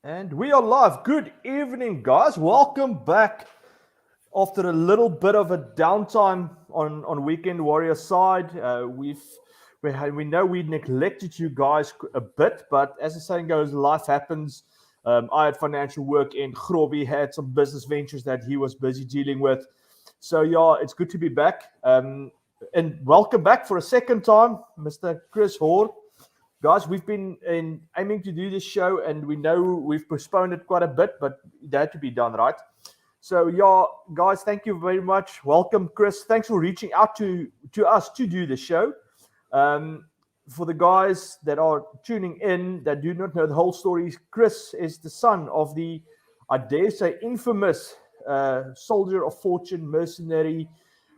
And we are live. Good evening, guys. Welcome back after a little bit of a downtime on Weekend Warrior side. We know we neglected you guys a bit, but as the saying goes, life happens. I had financial work in Groby, had some business ventures that he was busy dealing with. So yeah, it's good to be back. And welcome back for a second time, Mr. Chris Hoare. Guys, we've been aiming to do this show, and we know we've postponed it quite a bit, but it had to be done, right? So, yeah, guys, thank you very much. Welcome, Chris. Thanks for reaching out to us to do the show. Um, for the guys that are tuning in that do not know the whole story, Chris is the son of the, I dare say, infamous soldier of fortune, mercenary,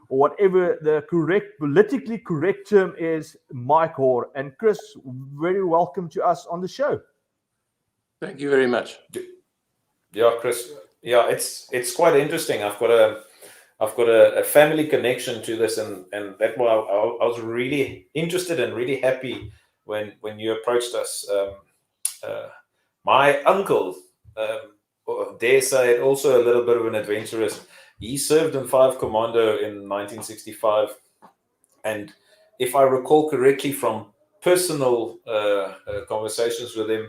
or whatever the correct, politically correct term is, Mike Hoare. And Chris, very welcome to us on the show. Thank you very much. Yeah, Chris. Yeah, it's quite interesting. I've got a family connection to this, and that's why I was really interested and really happy when you approached us. My uncle, dare say, also a little bit of an adventurous. He served in 5 Commando in 1965, and if I recall correctly from personal conversations with him,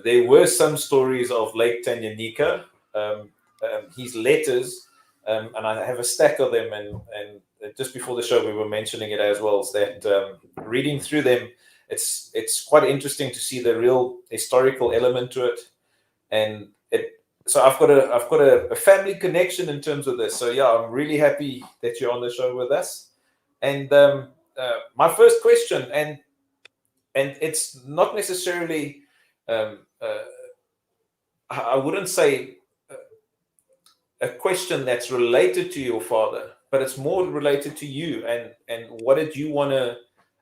there were some stories of Lake Tanganyika, his letters, and I have a stack of them. And just before the show, we were mentioning it as well. Is that reading through them, it's quite interesting to see the real historical element to it, and so I've got a family connection in terms of this. So yeah, I'm really happy that you're on the show with us. And my first question, and it's not necessarily, I wouldn't say a question that's related to your father, but it's more related to you and what did you want to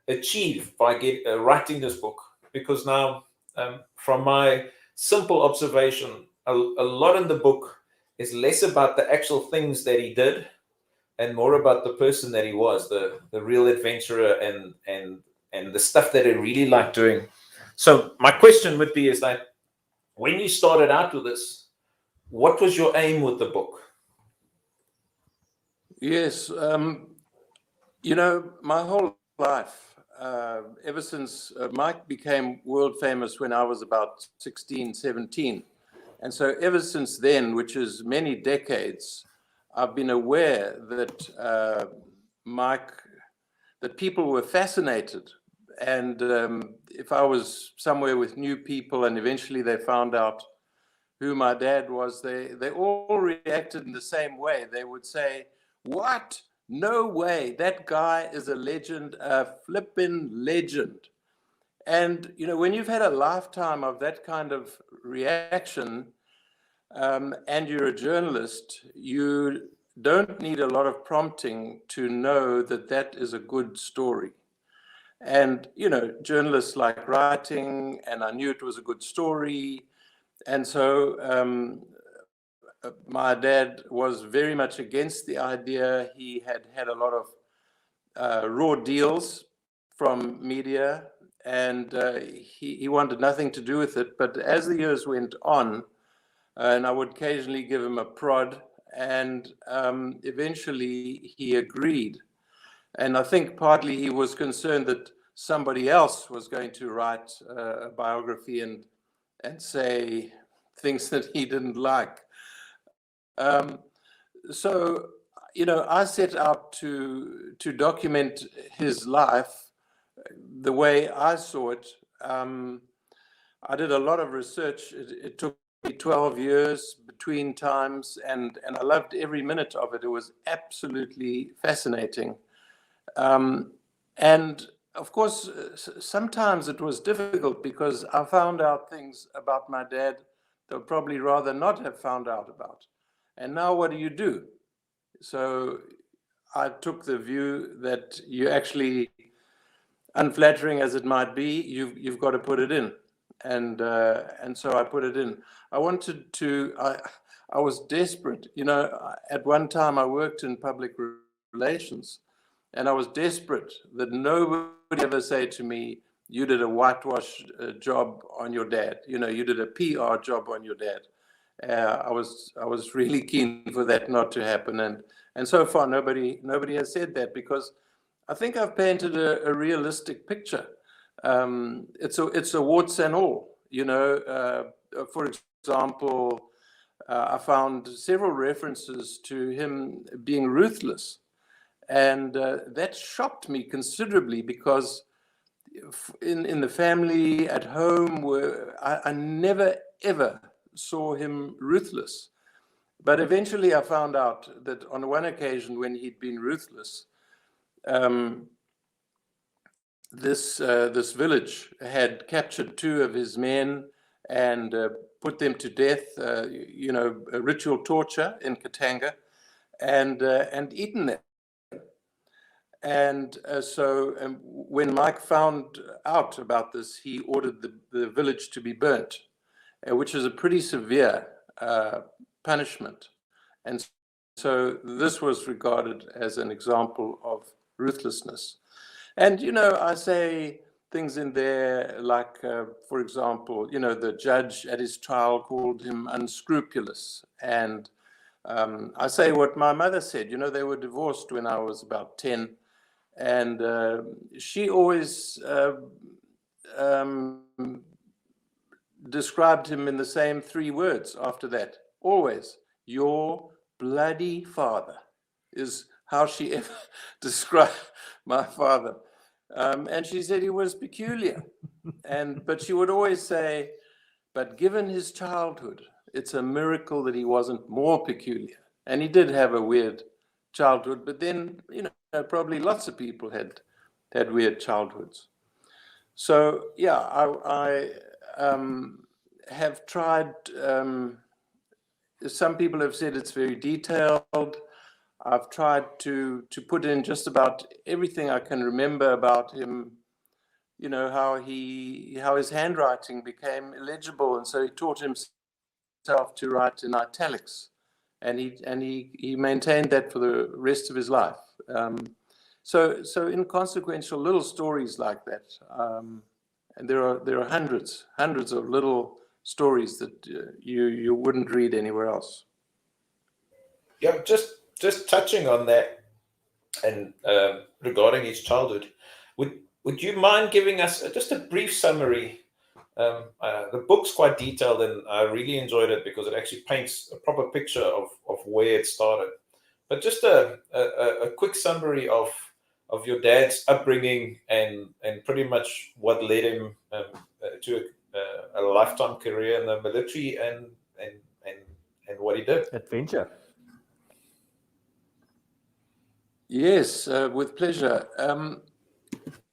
achieve by writing this book? Because now, from my simple observation, a lot in the book is less about the actual things that he did and more about the person that he was, the real adventurer and the stuff that he really liked doing. So my question would be is that when you started out with this, what was your aim with the book? Yes, my whole life, ever since Mike became world famous when I was about 16, 17. And so ever since then, which is many decades, I've been aware that that people were fascinated. And if I was somewhere with new people and eventually they found out who my dad was, they all reacted in the same way. They would say, "What? No way. That guy is a legend, a flippin' legend." And, when you've had a lifetime of that kind of reaction, and you're a journalist, you don't need a lot of prompting to know that that is a good story. And, journalists like writing, and I knew it was a good story. And so my dad was very much against the idea. He had a lot of raw deals from media, and he wanted nothing to do with it. But as the years went on, and I would occasionally give him a prod, and eventually he agreed. And I think partly he was concerned that somebody else was going to write a biography and say things that he didn't like. So, I set out to document his life the way I saw it. I did a lot of research. It took me 12 years between times, and I loved every minute of it. It was absolutely fascinating. And of course, sometimes it was difficult because I found out things about my dad that I'd probably rather not have found out about. And now what do? So I took the view that you actually, unflattering as it might be, you've got to put it in. And so I put it in. I wanted to, I was desperate. At one time I worked in public relations, and I was desperate that nobody ever say to me, you did a whitewash job on your dad. You know, you did a PR job on your dad. I was really keen for that not to happen, and so far nobody has said that, because I think I've painted a realistic picture. It's a warts and all. You know, for example, I found several references to him being ruthless, and that shocked me considerably, because in the family at home, I never ever saw him ruthless. But eventually I found out that on one occasion when he'd been ruthless, this village had captured 2 of his men and put them to death, you know, ritual torture in Katanga, and eaten them. And so when Mike found out about this, he ordered the village to be burnt, which is a pretty severe punishment. And so this was regarded as an example of ruthlessness. And, you know, I say things in there like, for example, you know, the judge at his trial called him unscrupulous. And I say what my mother said. You know, they were divorced when I was about 10. And she always described him in the same 3 words after that. Always, your bloody father, is how she ever described my father. And she said he was peculiar. But she would always say, but given his childhood, it's a miracle that he wasn't more peculiar. And he did have a weird childhood, but then, you know, probably lots of people had weird childhoods. So yeah, I have tried. Some people have said it's very detailed. I've tried to put in just about everything I can remember about him. You know, how his handwriting became illegible, and so he taught himself to write in italics. And he maintained that for the rest of his life. So inconsequential little stories like that, and there are hundreds of little stories that you wouldn't read anywhere else. Yeah, just touching on that, and regarding his childhood, would you mind giving us just a brief summary? The book's quite detailed, and I really enjoyed it because it actually paints a proper picture of where it started. But just a quick summary of your dad's upbringing and pretty much what led him to a lifetime career in the military and what he did. Adventure. Yes, with pleasure.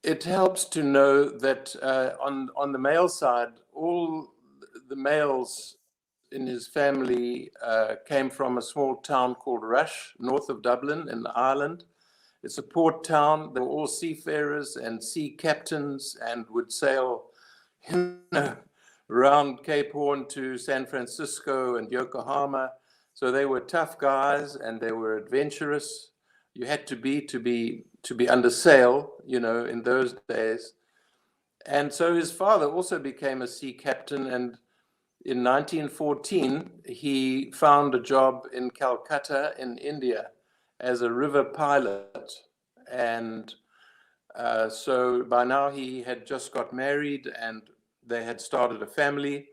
It helps to know that on the male side, all the males in his family came from a small town called Rush, north of Dublin in Ireland. It's a port town. They were all seafarers and sea captains and would sail, you know, around Cape Horn to San Francisco and Yokohama. So they were tough guys and they were adventurous. You had to be under sail, you know, in those days. And so his father also became a sea captain, and in 1914 he found a job in Calcutta in India as a river pilot. And so by now he had just got married and they had started a family.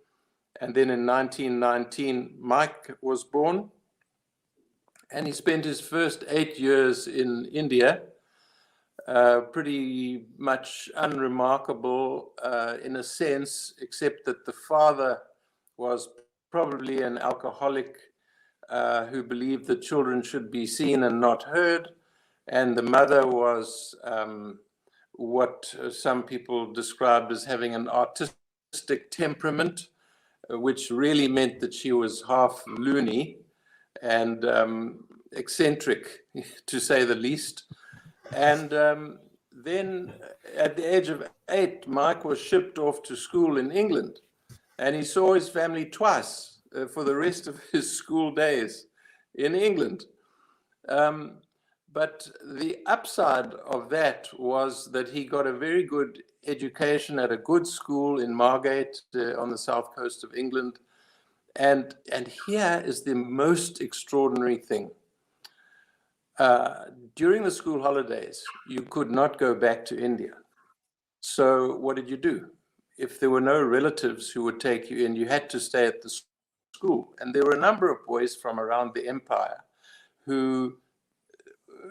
And then in 1919 Mike was born, and he spent his first 8 years in India, pretty much unremarkable in a sense, except that the father was probably an alcoholic who believed that children should be seen and not heard. And the mother was what some people described as having an artistic temperament, which really meant that she was half loony and eccentric, to say the least. And then at the age of 8, Mike was shipped off to school in England, and he saw his family twice for the rest of his school days in England. But the upside of that was that he got a very good education at a good school in Margate on the south coast of England. And here is the most extraordinary thing. During the school holidays, you could not go back to India. So what did you do? If there were no relatives who would take you in, you had to stay at the school. And there were a number of boys from around the empire who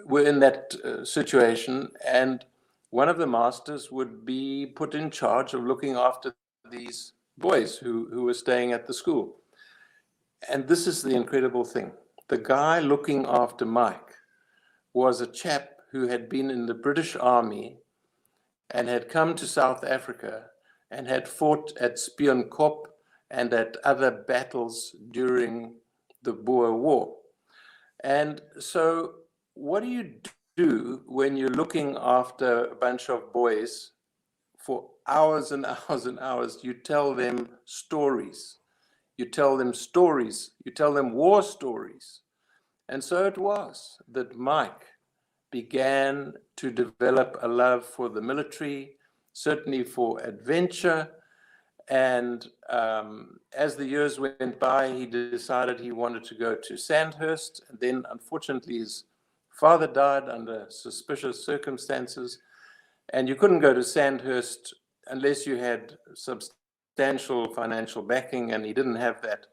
were in that situation. And one of the masters would be put in charge of looking after these boys who were staying at the school. And this is the incredible thing. The guy looking after Mike was a chap who had been in the British Army and had come to South Africa and had fought at Spionkop and at other battles during the Boer War. And so what do you do when you're looking after a bunch of boys for hours and hours and hours? You tell them stories. You tell them stories. You tell them war stories. And so it was that Mike began to develop a love for the military, certainly for adventure. And as the years went by, he decided he wanted to go to Sandhurst. And then, unfortunately, his father died under suspicious circumstances. And you couldn't go to Sandhurst unless you had substantial financial backing, and he didn't have that.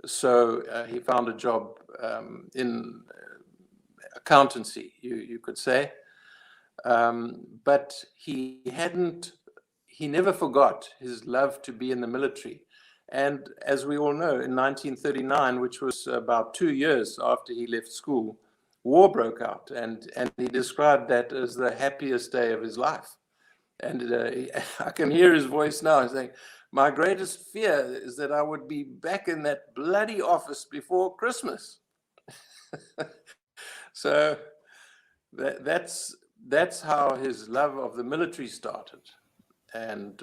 So he found a job in accountancy, you could say. But he never forgot his love to be in the military. And as we all know, in 1939, which was about 2 years after he left school, war broke out. And he described that as the happiest day of his life. And I can hear his voice now saying, my greatest fear is that I would be back in that bloody office before Christmas. So that's how his love of the military started. And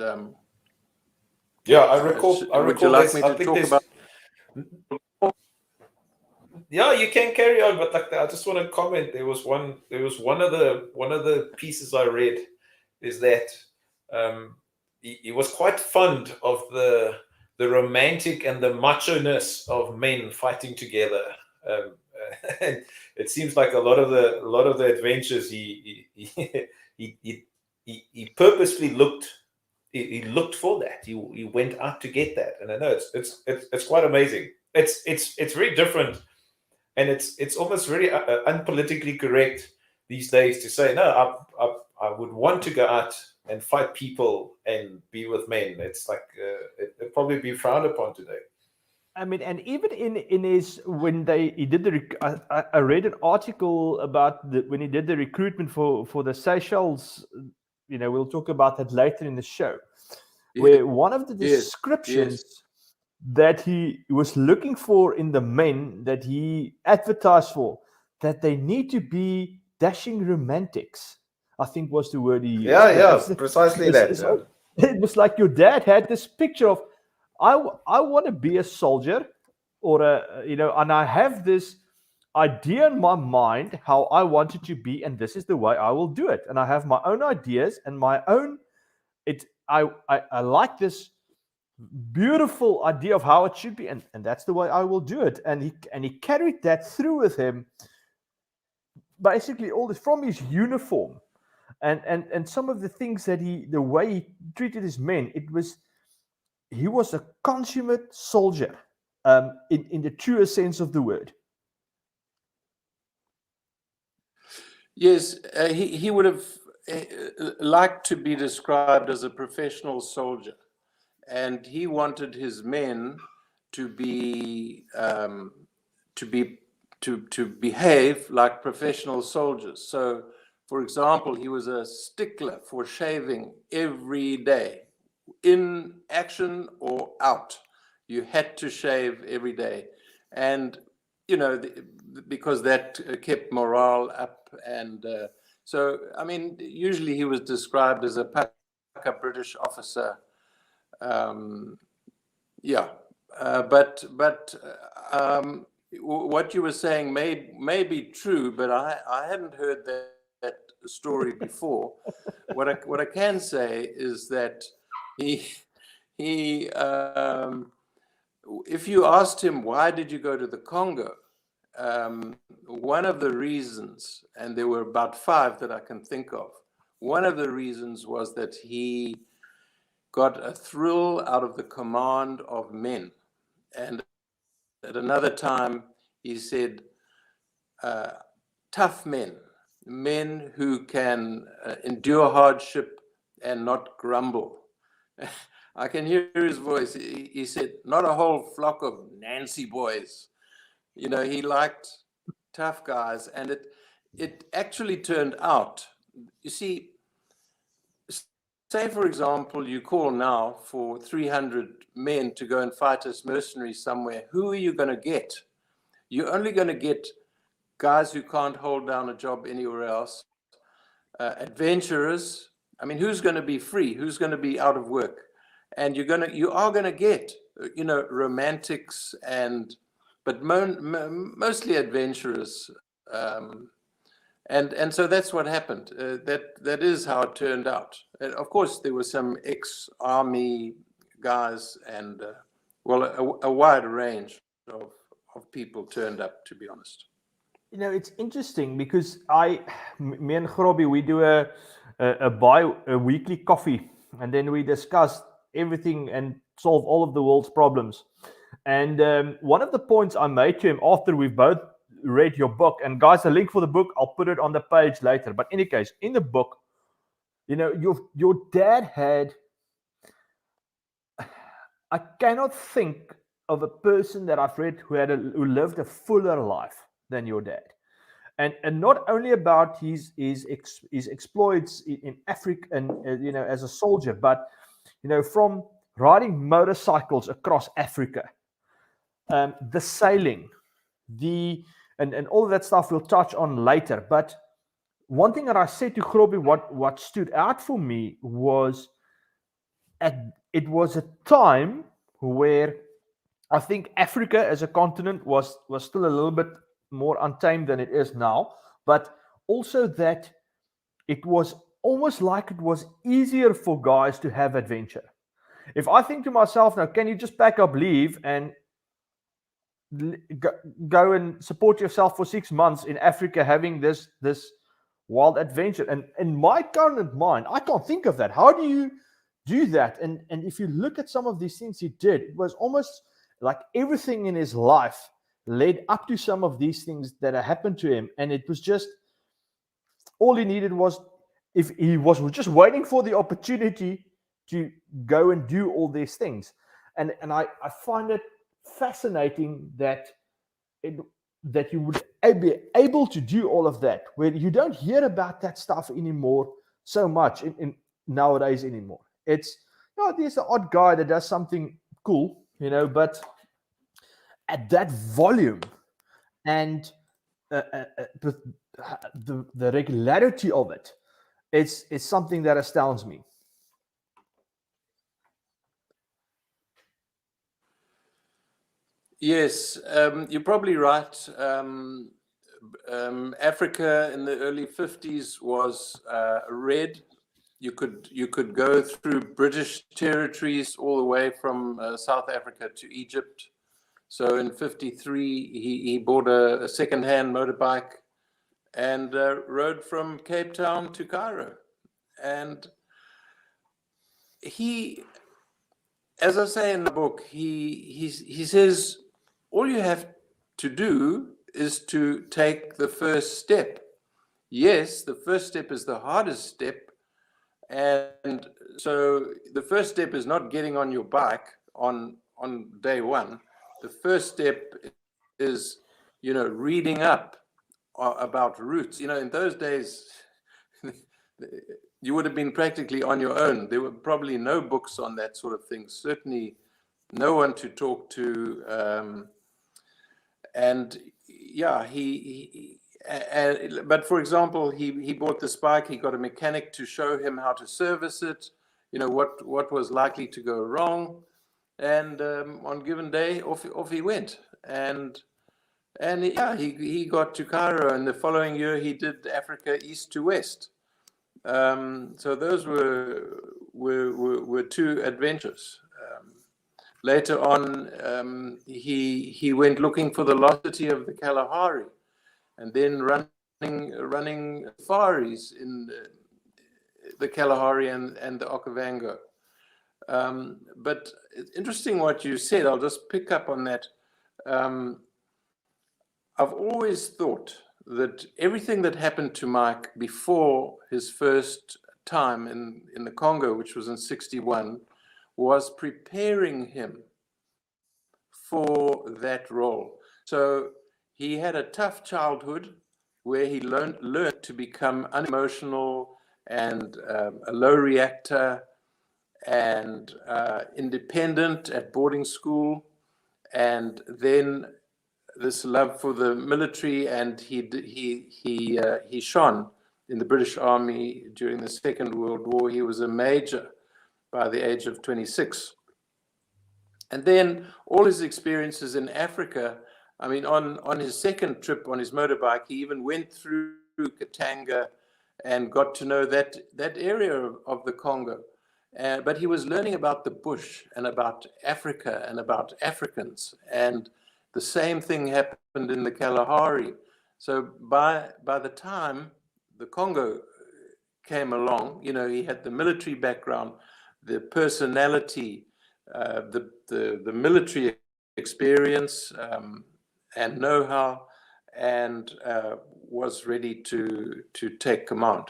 yeah, I recall. Would you like me to talk about? Yeah, you can carry on, but like I just want to comment. There was one of the pieces I read is that he was quite fond of the romantic and the macho-ness of men fighting together. And it seems like a lot of the adventures he purposely looked for that. He went out to get that, and I know it's quite amazing. It's very different, and it's almost very unpolitically correct these days to say no. I would want to go out and fight people and be with men. It's like it'd probably be frowned upon today. I mean, and even in his I read an article about when he did the recruitment for the Seychelles. We'll talk about that later in the show. Yeah. Where one of the descriptions that he was looking for in the men that he advertised for, that they need to be dashing romantics, I think was the word he used. Yeah, precisely that. It was like your dad had this picture of, I want to be a soldier, or and I have this idea in my mind how I want it to be, and this is the way I will do it. And I have my own ideas and my own. I like this beautiful idea of how it should be, and that's the way I will do it. And he carried that through with him. Basically, all this from his uniform, and some of the things that the way he treated his men, he was a consummate soldier, in the truest sense of the word. Yes, he would have liked to be described as a professional soldier, and he wanted his men to behave like professional soldiers. So, for example, he was a stickler for shaving every day, in action or out. You had to shave every day, and because that kept morale up. And so, I mean, usually he was described as a pucker British officer. But what you were saying may be true, but I hadn't heard that story before. What I can say is that he if you asked him, why did you go to the Congo? One of the reasons, and there were about 5 that I can think of, one of the reasons was that he got a thrill out of the command of men. And at another time, he said, tough men, men who can endure hardship and not grumble. I can hear his voice. He said, not a whole flock of Nancy boys. You know, he liked tough guys. And it actually turned out, you see, say, for example, you call now for 300 men to go and fight as mercenaries somewhere. Who are you going to get? You're only going to get guys who can't hold down a job anywhere else, adventurers. I mean, who's going to be free? Who's going to be out of work? And you are going to get, you know, romantics but mostly adventurers. And so that's what happened. That is how it turned out. And of course, there were some ex-army guys and, a wide range of people turned up, to be honest. You know, it's interesting because me and Grobbie, we do a weekly coffee, and then we discuss everything and solve all of the world's problems. And one of the points I made to him after we've both read your book, and guys, a link for the book, I'll put it on the page later. But in any case, in the book, you know, your dad had, I cannot think of a person that I've read who lived a fuller life than your dad. And not only about his exploits in Africa and you know, as a soldier, but you know, from riding motorcycles across Africa, the sailing, and all of that stuff we'll touch on later. But one thing that I said to Grobbie, what stood out for me was it was a time where I think Africa as a continent was still a little bit more untamed than it is now, but also that it was almost like it was easier for guys to have adventure. If I think to myself now, can you just pack up, leave, and go and support yourself for 6 months in Africa, having this wild adventure? And in my current mind, I can't think of that. How do you do that? And if you look at some of these things he did, it was almost like everything in his life led up to some of these things that happened to him. And it was just, all he needed was, if he was just waiting for the opportunity to go and do all these things. And I find it fascinating that you would be able to do all of that, where you don't hear about that stuff anymore so much in nowadays anymore. It's, you know, there's the odd guy that does something cool, you know, but at that volume and the regularity of it, it's something that astounds me. Yes, you're probably right. Africa in the early 50s was red. You could go through British territories all the way from South Africa to Egypt. So in 53, he bought a second-hand motorbike and rode from Cape Town to Cairo. And he, as I say in the book, he says, all you have to do is to take the first step. Yes, the first step is the hardest step. And so the first step is not getting on your bike on day one. The first step is, you know, reading up about routes. You know, in those days, you would have been practically on your own. There were probably no books on that sort of thing. Certainly no one to talk to. And yeah, but for example, he bought this bike. He got a mechanic to show him how to service it, you know, what was likely to go wrong. And on a given day, off he went. And And he got to Cairo, and the following year he did Africa east to west. So those were two adventures. Later on, he went looking for the lost city of the Kalahari, and then running safaris in the Kalahari and the Okavango. But it's interesting what you said. I'll just pick up on that. I've always thought that everything that happened to Mike before his first time in the Congo, which was in 1961, was preparing him for that role. So he had a tough childhood where he learned to become unemotional and a low reactor and independent at boarding school, and then this love for the military, and he shone in the British Army during the Second World War. He was a major by the age of 26. And then all his experiences in Africa, I mean, on his second trip on his motorbike, he even went through Katanga and got to know that area of the Congo. But he was learning about the bush and about Africa and about Africans. And the same thing happened in the Kalahari. So by the time the Congo came along, you know, he had the military background, the personality, the military experience and know-how, and was ready to take command.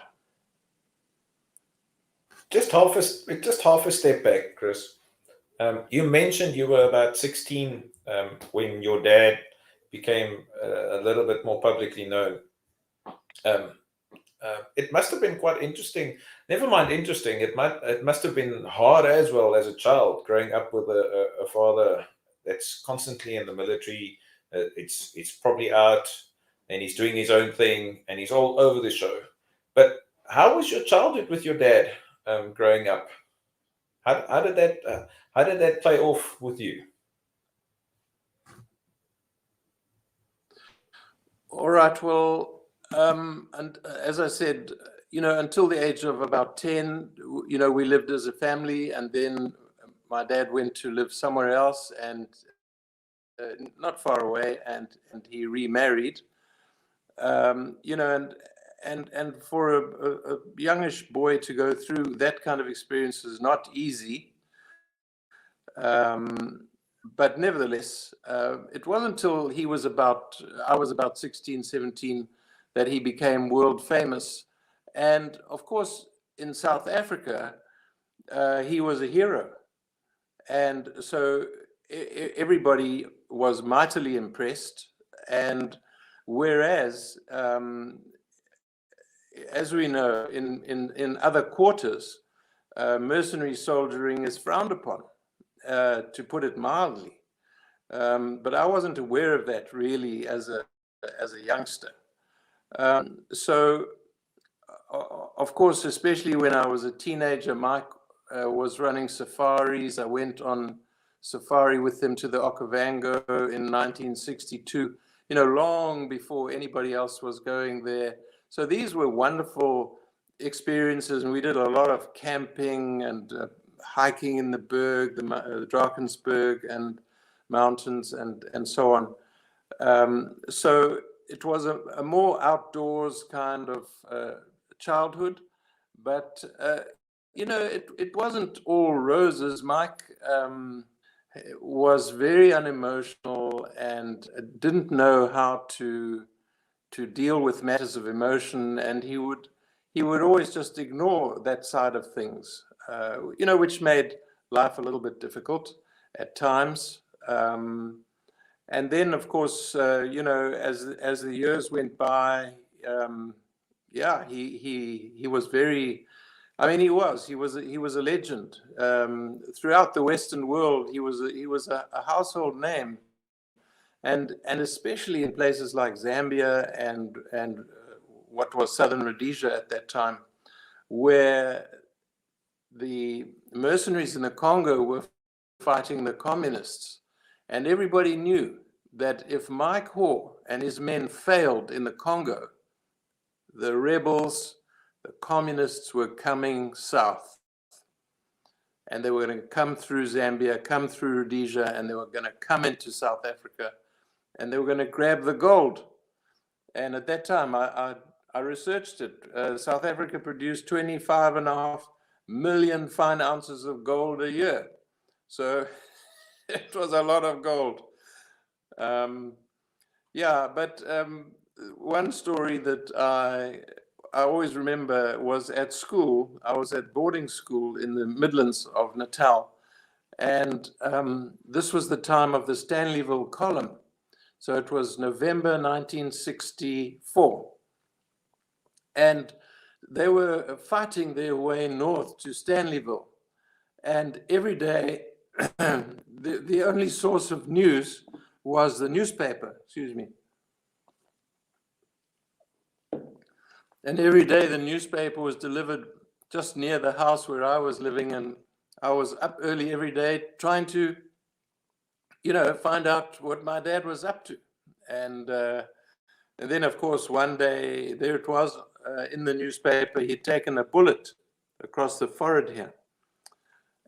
Just half a step back, Chris. You mentioned you were about 16 when your dad became a little bit more publicly known. It must have been quite interesting. Never mind interesting. It must have been hard as well as a child, growing up with a father that's constantly in the military. It's probably out, and he's doing his own thing, and he's all over the show. But how was your childhood with your dad growing up? How did that play off with you? All right. Well, and as I said, you know, until the age of about 10, you know, we lived as a family, and then my dad went to live somewhere else, and not far away, and he remarried. You know, and for a youngish boy to go through that kind of experience is not easy. But nevertheless, it wasn't until I was about 16, 17, that he became world famous. And of course, in South Africa, he was a hero. And so everybody was mightily impressed. And whereas, as we know, in other quarters, mercenary soldiering is frowned upon, to put it mildly. But I wasn't aware of that really as a youngster. So, of course, especially when I was a teenager, Mike was running safaris. I went on safari with him to the Okavango in 1962, you know, long before anybody else was going there. So these were wonderful experiences, and we did a lot of camping and hiking in the Berg, the Drakensberg and mountains, and so on. So it was a more outdoors kind of childhood, but you know, it wasn't all roses. Mike was very unemotional and didn't know how to deal with matters of emotion, and he would always just ignore that side of things, you know, which made life a little bit difficult at times. And then, of course, you know, as the years went by, yeah, he was very. I mean, he was a legend throughout the Western world. He was a household name, and especially in places like Zambia and what was Southern Rhodesia at that time, where the mercenaries in the Congo were fighting the communists. And everybody knew that if Mike Hoare and his men failed in the Congo, the rebels, the communists were coming south. And they were going to come through Zambia, come through Rhodesia, and they were going to come into South Africa, and they were going to grab the gold. And at that time, I researched it. South Africa produced 25.5 million fine ounces of gold a year. So it was a lot of gold. One story that I always remember was at school. I was at boarding school in the Midlands of Natal. And this was the time of the Stanleyville column. So it was November 1964. And they were fighting their way north to Stanleyville. And every day, the only source of news was the newspaper, And every day the newspaper was delivered just near the house where I was living. And I was up early every day trying to, find out what my dad was up to. And then, of course, one day, there it was in the newspaper, he'd taken a bullet across the forehead here.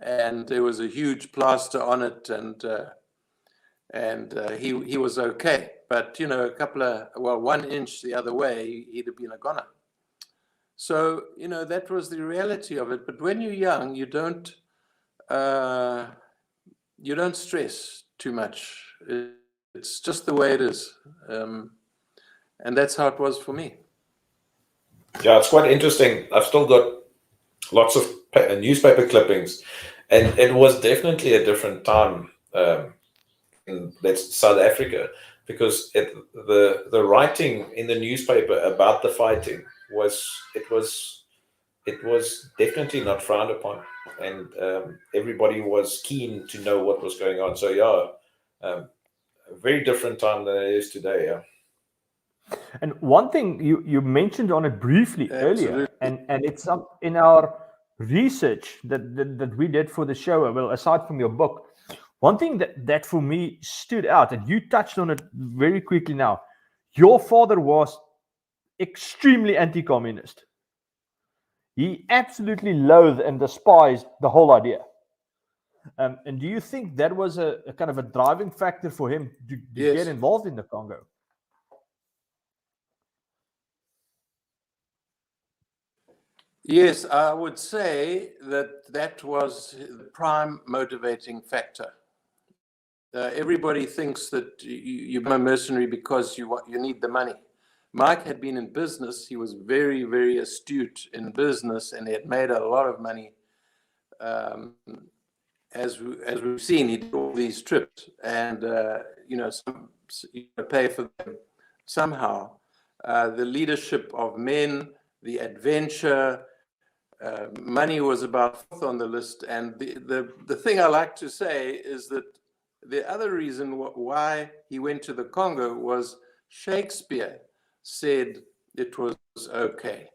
And there was a huge plaster on it, and he was okay. But, 1 inch the other way, he'd have been a goner. So, that was the reality of it. But when you're young, you don't stress too much. It's just the way it is. And that's how it was for me. Yeah, it's quite interesting. I've still got lots of newspaper clippings, and it was definitely a different time in South Africa, because the writing in the newspaper about the fighting was definitely not frowned upon, and everybody was keen to know what was going on. So a very different time than it is today. Yeah. And one thing you mentioned on it briefly earlier, Absolutely. and it's in our research that we did for the show, well, aside from your book, one thing that for me stood out, and you touched on it very quickly now, your father was extremely anti-communist. He absolutely loathed and despised the whole idea. And do you think that was a kind of a driving factor for him to Yes. get involved in the Congo? Yes, I would say that was the prime motivating factor. Everybody thinks that you become a mercenary because you need the money. Mike had been in business. He was very, very astute in business, and he had made a lot of money. As we've seen, he did all these trips, and you pay for them somehow. The leadership of men, the adventure, money was about fourth on the list. And the thing I like to say is that the other reason why he went to the Congo was Shakespeare said it was okay.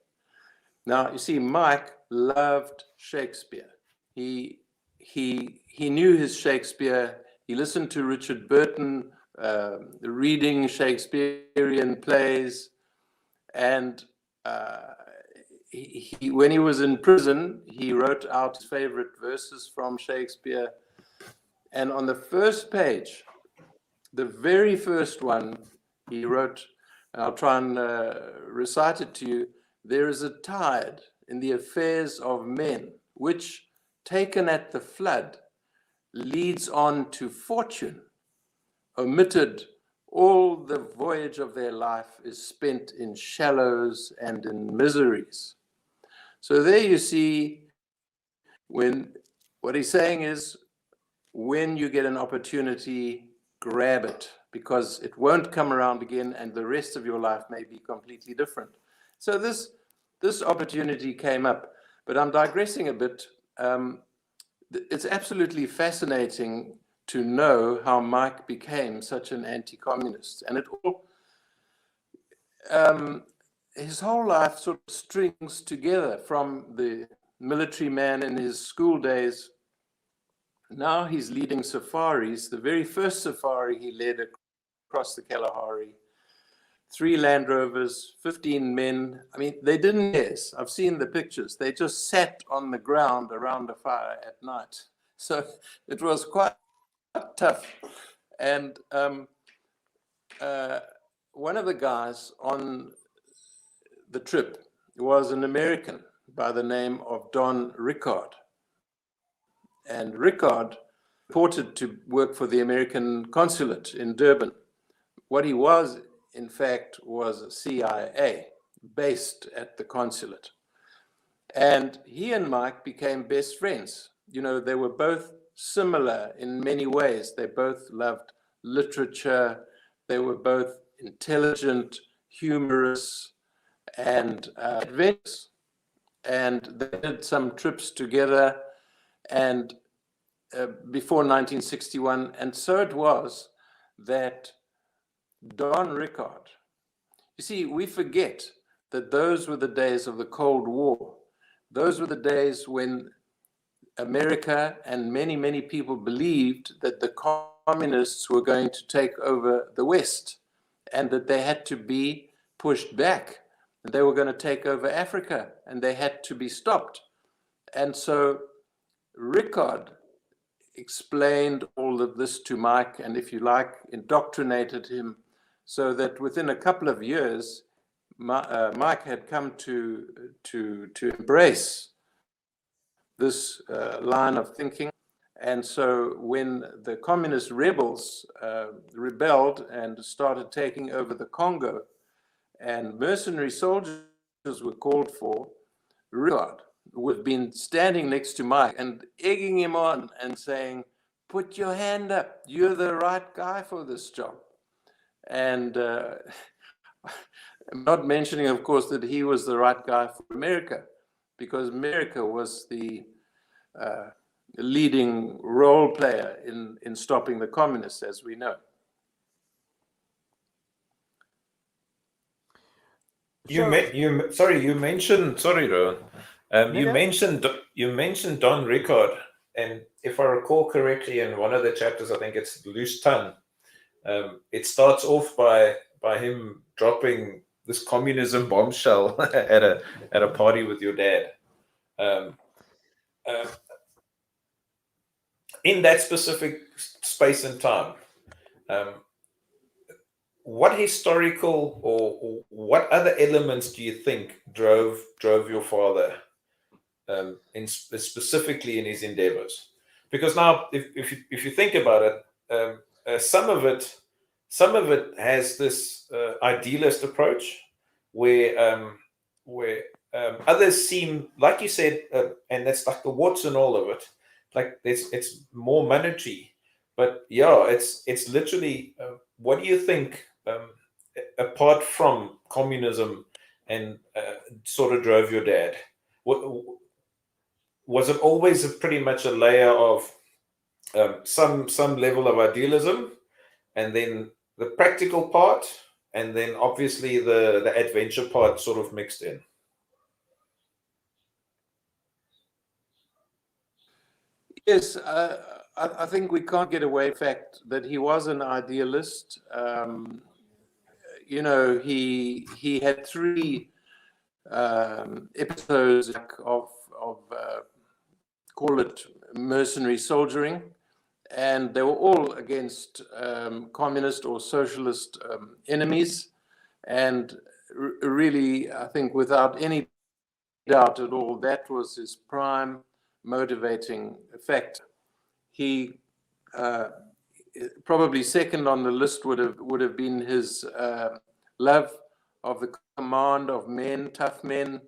Now, you see, Mike loved Shakespeare. He knew his Shakespeare. He listened to Richard Burton reading Shakespearean plays. And when he was in prison, he wrote out his favorite verses from Shakespeare. And on the first page, the very first one, he wrote, I'll try and recite it to you. There is a tide in the affairs of men, which, taken at the flood, leads on to fortune. Omitted, all the voyage of their life is spent in shallows and in miseries. So there you see, what he's saying is, when you get an opportunity, grab it, because it won't come around again, and the rest of your life may be completely different. So this opportunity came up, but I'm digressing a bit. It's absolutely fascinating to know how Mike became such an anti-communist, and it all his whole life sort of strings together, from the military man in his school days. Now he's leading safaris. The very first safari he led across the Kalahari 3 Land Rovers, 15 men. I mean, they didn't guess. I've seen the pictures. They just sat on the ground around a fire at night. So it was quite tough. And one of the guys on the trip was an American by the name of Don Rickard. And Rickard reported to work for the American consulate in Durban. What he was, in fact, was CIA, based at the consulate. And he and Mike became best friends. You know, they were both similar in many ways. They both loved literature. They were both intelligent, humorous, and adventurous. And they did some trips together and before 1961. And so it was that Don Rickard, you see, we forget that those were the days of the Cold War. Those were the days when America and many, many people believed that the communists were going to take over the West and that they had to be pushed back. And they were going to take over Africa and they had to be stopped. And so Rickard explained all of this to Mike and, if you like, indoctrinated him so that within a couple of years, Mike had come to embrace this line of thinking. And so when the communist rebels rebelled and started taking over the Congo and mercenary soldiers were called for, Rickard would have been standing next to Mike and egging him on and saying, put your hand up, you're the right guy for this job. And I'm not mentioning, of course, that he was the right guy for America, because America was the leading role player in stopping the communists, as we know. You mentioned Don Rickard, and if I recall correctly, in one of the chapters, I think it's Loose Tongue, it starts off by him dropping this communism bombshell at a party with your dad. In that specific space and time, what historical or what other elements do you think drove your father specifically in his endeavors? Because now, if you think about it, some of it has this idealist approach where others seem, like you said, and that's like the warts and all of it. Like it's more monetary, but yeah, it's literally. What do you think, apart from communism, and sort of drove your dad? Was it always pretty much a layer of some level of idealism, and then the practical part, and then obviously the adventure part sort of mixed in? Yes, I think we can't get away from the fact that he was an idealist. You know, he had 3 episodes of call it mercenary soldiering, and they were all against communist or socialist enemies. And really, I think without any doubt at all, that was his prime motivating factor. He probably second on the list would have been his love of the command of men, tough men,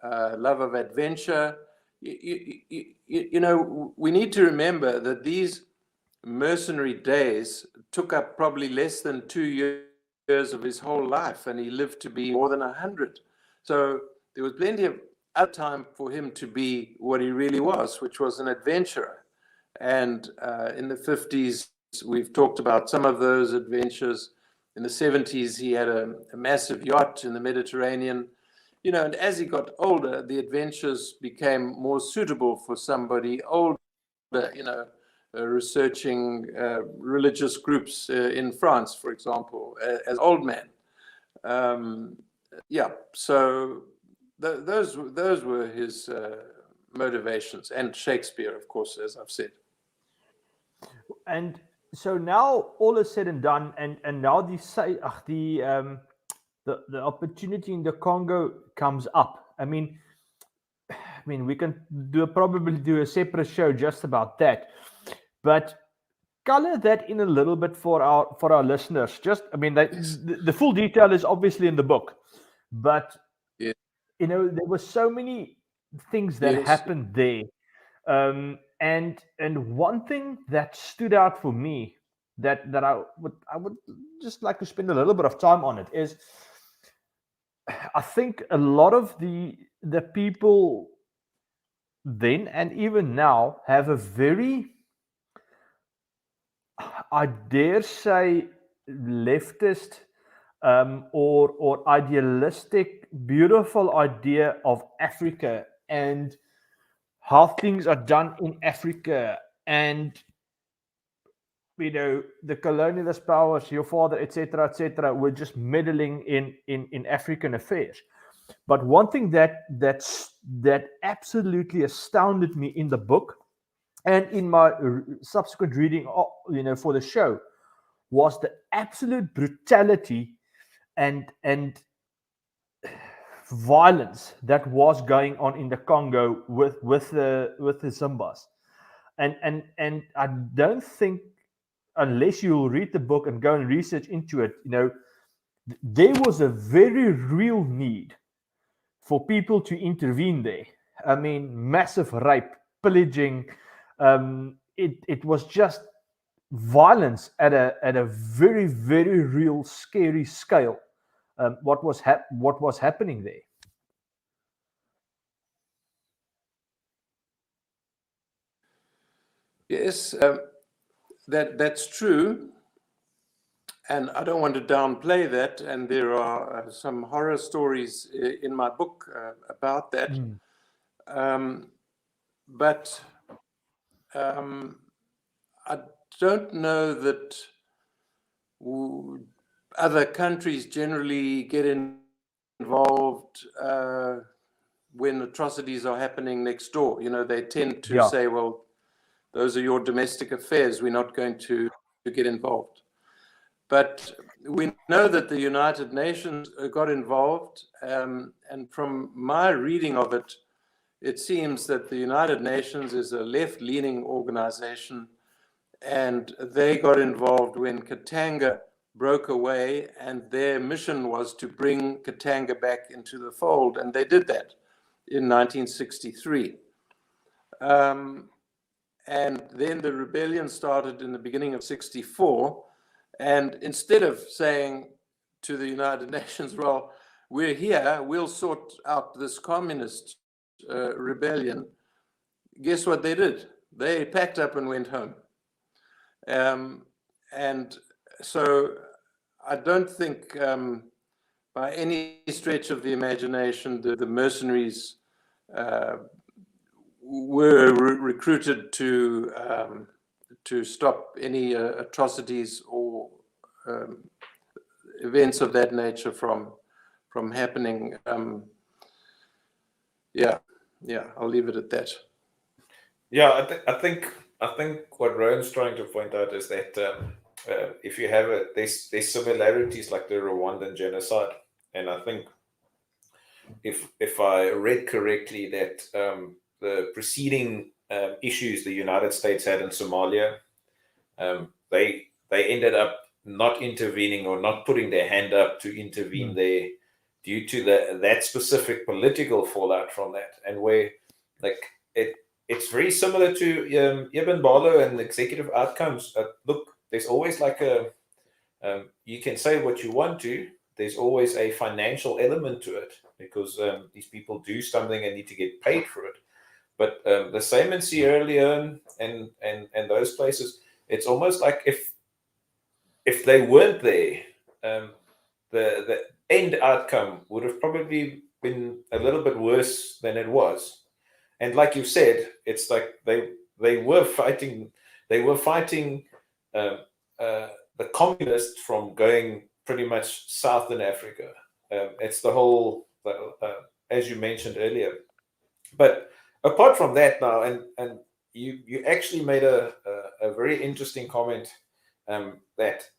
love of adventure. You know, we need to remember that these mercenary days took up probably less than 2 years of his whole life, and he lived to be more than 100. So there was plenty of other time for him to be what he really was, which was an adventurer. And in the 50s, we've talked about some of those adventures. In the 70s, he had a massive yacht in the Mediterranean. You know, and as he got older, the adventures became more suitable for somebody older, you know, researching religious groups in France, for example, as old man. Yeah, so those were his motivations, and Shakespeare, of course, as I've said. And so now all is said and done, and now the opportunity in the Congo comes up. I mean, we can probably do a separate show just about that, but color that in a little bit for our listeners. Just, the full detail is obviously in the book, but Yeah. there were so many things that Yes. happened there, and one thing that stood out for me that I would just like to spend a little bit of time on it is, I think a lot of the people then and even now have a very, I dare say, leftist, or idealistic, beautiful idea of Africa and how things are done in Africa, and the colonialist powers, your father, etc., were just meddling in African affairs. But one thing that absolutely astounded me in the book and in my subsequent reading, for the show, was the absolute brutality and violence that was going on in the Congo with the Zimbas. And I don't think, unless you read the book and go and research into it, there was a very real need for people to intervene there. I mean, massive rape, pillaging. It was just violence at a very, very real, scary scale. What was happening there? Yes, that's true. And I don't want to downplay that. And there are some horror stories in my book about that. But I don't know that other countries generally get involved when atrocities are happening next door. They tend to say, well, those are your domestic affairs. We're not going to get involved. But we know that the United Nations got involved. And from my reading of it, it seems that the United Nations is a left-leaning organization, and they got involved when Katanga broke away, and their mission was to bring Katanga back into the fold, and they did that in 1963. And then the rebellion started in the beginning of 64, and instead of saying to the United Nations, well, we're here, we'll sort out this communist rebellion, guess what they did? They packed up and went home. And so I don't think by any stretch of the imagination the mercenaries were recruited to stop any atrocities or events of that nature from happening. Yeah, I'll leave it at that. Yeah, I think what Rowan's trying to point out is that if you have there's similarities like the Rwandan genocide, and I think if I read correctly that the preceding issues the United States had in Somalia, they ended up not intervening or not putting their hand up to intervene there due to that specific political fallout from that, and where it's very similar to Ibn Barlow and executive outcomes. Look, there's always like you can say what you want to. There's always a financial element to it because these people do something and need to get paid for it. But the same in Sierra Leone and those places, it's almost like if they weren't there, the end outcome would have probably been a little bit worse than it was. And like you said, it's like they were fighting the communists from going pretty much Southern Africa. It's the whole, as you mentioned earlier. But apart from that now, and you actually made a very interesting comment that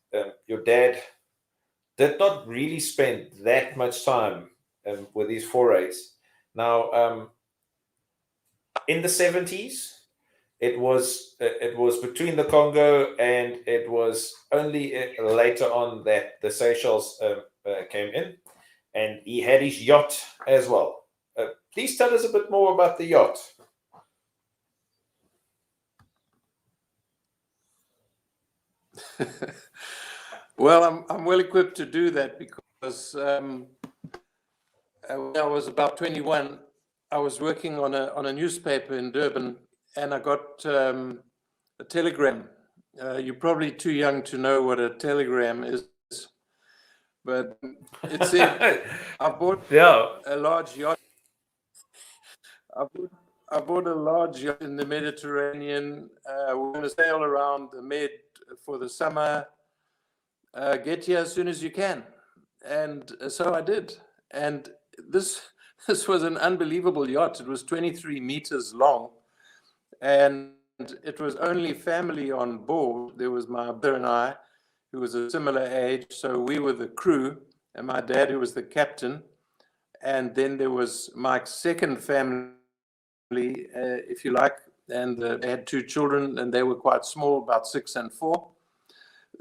your dad did not really spend that much time with these forays. Now, in the 70s, it was between the Congo, and it was only later on that the Seychelles came in, and he had his yacht as well. Please tell us a bit more about the yacht. Well, I'm well equipped to do that because when I was about 21, I was working on a newspaper in Durban, and I got a telegram. You're probably too young to know what a telegram is, but it said, "I bought a large yacht. I bought a large yacht in the Mediterranean. We're going to sail around the Med for the summer. Get here as soon as you can." And so I did. And this was an unbelievable yacht. It was 23 meters long, and it was only family on board. There was my brother and I, who was a similar age. So we were the crew, and my dad, who was the captain. And then there was Mike's second family, if you like, and they had 2 children, and they were quite small, about 6 and 4.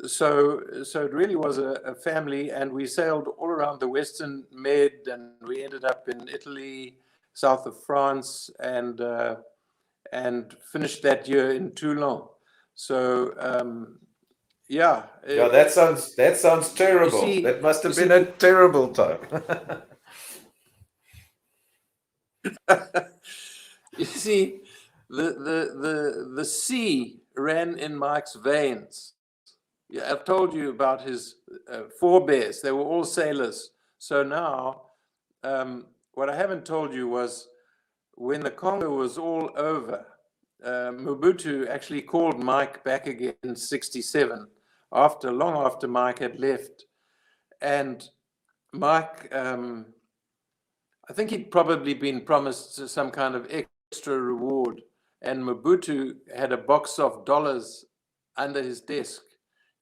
So it really was a family, and we sailed all around the Western Med, and we ended up in Italy, south of France, and finished that year in Toulon. So yeah. Yeah, that sounds terrible. See, that must have been a terrible time. You see, the sea ran in Mike's veins. Yeah, I've told you about his forebears. They were all sailors. So now, what I haven't told you was when the Congo was all over, Mobutu actually called Mike back again in 1967, long after Mike had left. And Mike, I think he'd probably been promised some kind of extra reward. And Mobutu had a box of dollars under his desk,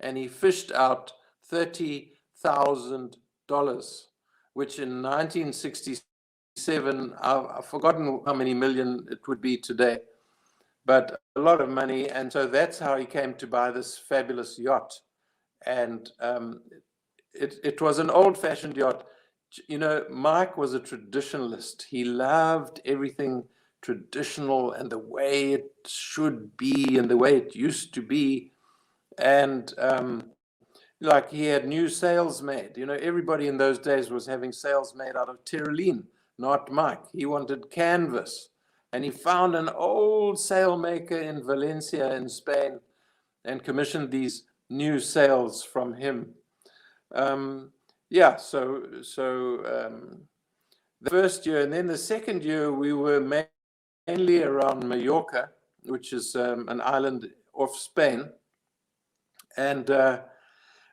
and he fished out $30,000, which in 1967, I've forgotten how many million it would be today, but a lot of money. And so that's how he came to buy this fabulous yacht. And it was an old-fashioned yacht. You know, Mike was a traditionalist. He loved everything traditional and the way it should be and the way it used to be. And like he had new sails made. You know, everybody in those days was having sails made out of terraline, not Mike. He wanted canvas. And he found an old sail maker in Valencia in Spain and commissioned these new sails from him. Yeah, so the first year, and then the second year, we were mainly around Mallorca, which is an island off Spain. And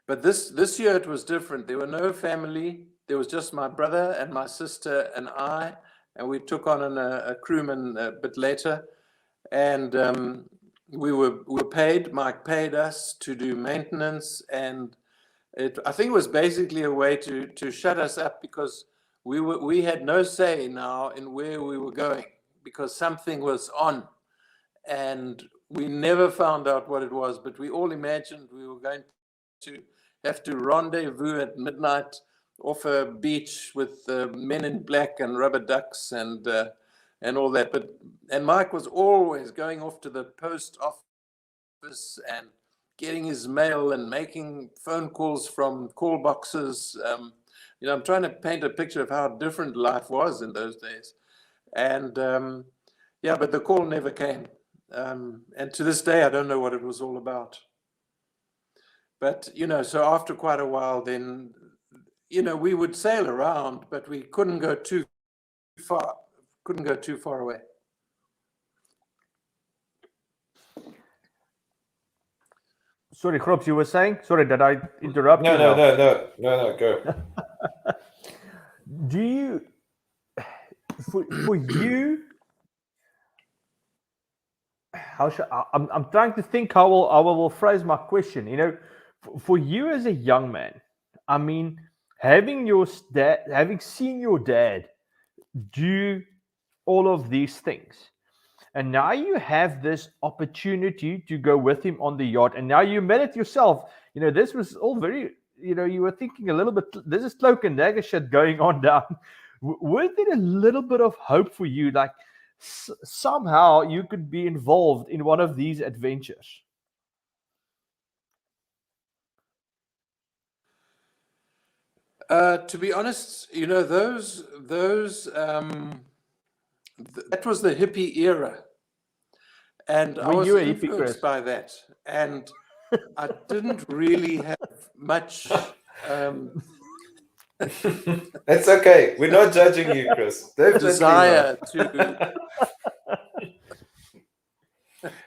but this year it was different. There were no family. There was just my brother and my sister and I, and we took on a crewman a bit later. And we were paid. Mike paid us to do maintenance, and I think it was basically a way to shut us up, because we had no say now in where we were going, because something was on, and we never found out what it was, but we all imagined we were going to have to rendezvous at midnight off a beach with men in black and rubber ducks and all that. And Mike was always going off to the post office and getting his mail and making phone calls from call boxes. You know, I'm trying to paint a picture of how different life was in those days. And yeah, but the call never came. And to this day, I don't know what it was all about. But, you know, so after quite a while, then, you know, we would sail around, but we couldn't go too far, away. Sorry, Krops, you were saying? Sorry, did I interrupt you? No, go. Do you, for you, how should I'm trying to think how I will phrase my question. You know, for you as a young man, I mean, having seen your dad do all of these things, and now you have this opportunity to go with him on the yacht, and now you met it yourself. You know, this was all very, you know, you were thinking a little bit, this is cloak and dagger shit going on down. Was there a little bit of hope for you, like somehow you could be involved in one of these adventures? To be honest, you know, that was the hippie era. And I was influenced by that. And I didn't really have much. It's okay. We're not judging you, Chris. Desire to.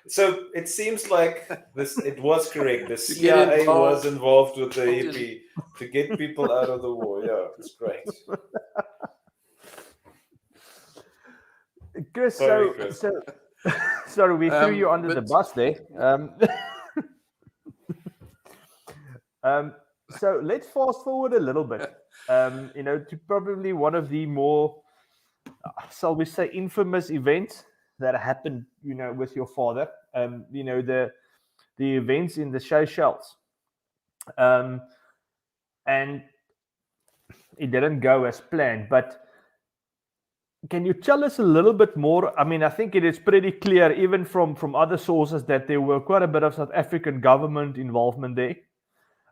So it seems like it was correct. The CIA was involved with the hippie to get people out of the war. Yeah, it's great. Chris, Chris. Sorry, we threw you under the bus there. So let's fast forward a little bit. You know, to probably one of the more, shall we say, infamous events that happened, you know, with your father. You know, the events in the Seychelles. And it didn't go as planned, but can you tell us a little bit more? I mean, I think it is pretty clear, even from other sources, that there were quite a bit of South African government involvement there.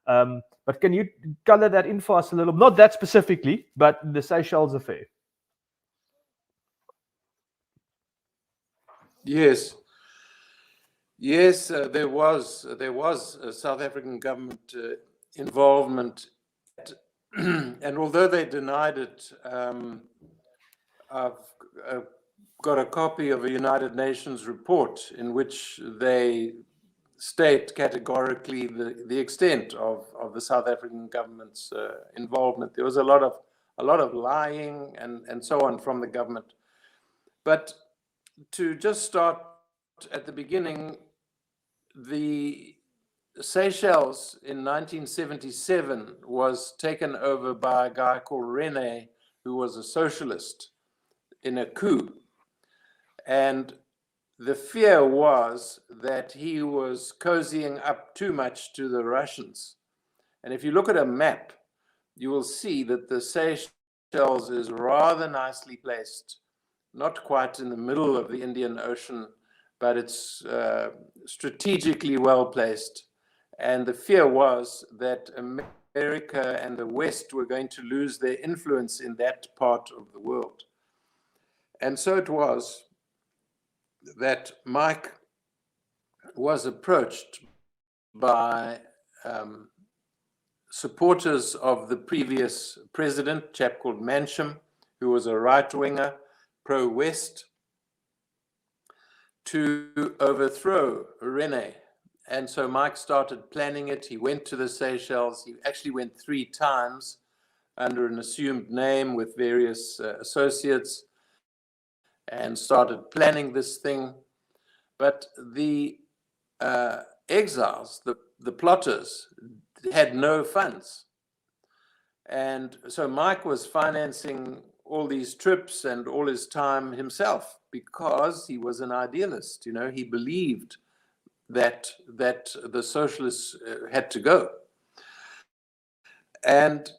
But can you color that in for us a little? Not that specifically, but the Seychelles affair. Yes. Yes, there was a South African government involvement, and although they denied it, I've got a copy of a United Nations report in which they state categorically the extent of the South African government's involvement. There was a lot of lying and so on from the government. But to just start at the beginning, the Seychelles in 1977 was taken over by a guy called René, who was a socialist, in a coup. And the fear was that he was cozying up too much to the Russians. And if you look at a map, you will see that the Seychelles is rather nicely placed, not quite in the middle of the Indian Ocean, but it's strategically well placed. And the fear was that America and the West were going to lose their influence in that part of the world. And so it was that Mike was approached by supporters of the previous president, a chap called Mansham, who was a right-winger, pro-West, to overthrow René. And so Mike started planning it. He went to the Seychelles. He actually went 3 times under an assumed name with various associates, and started planning this thing. But the exiles, the plotters, had no funds. And so Mike was financing all these trips and all his time himself because he was an idealist. You know, he believed that the socialists had to go. And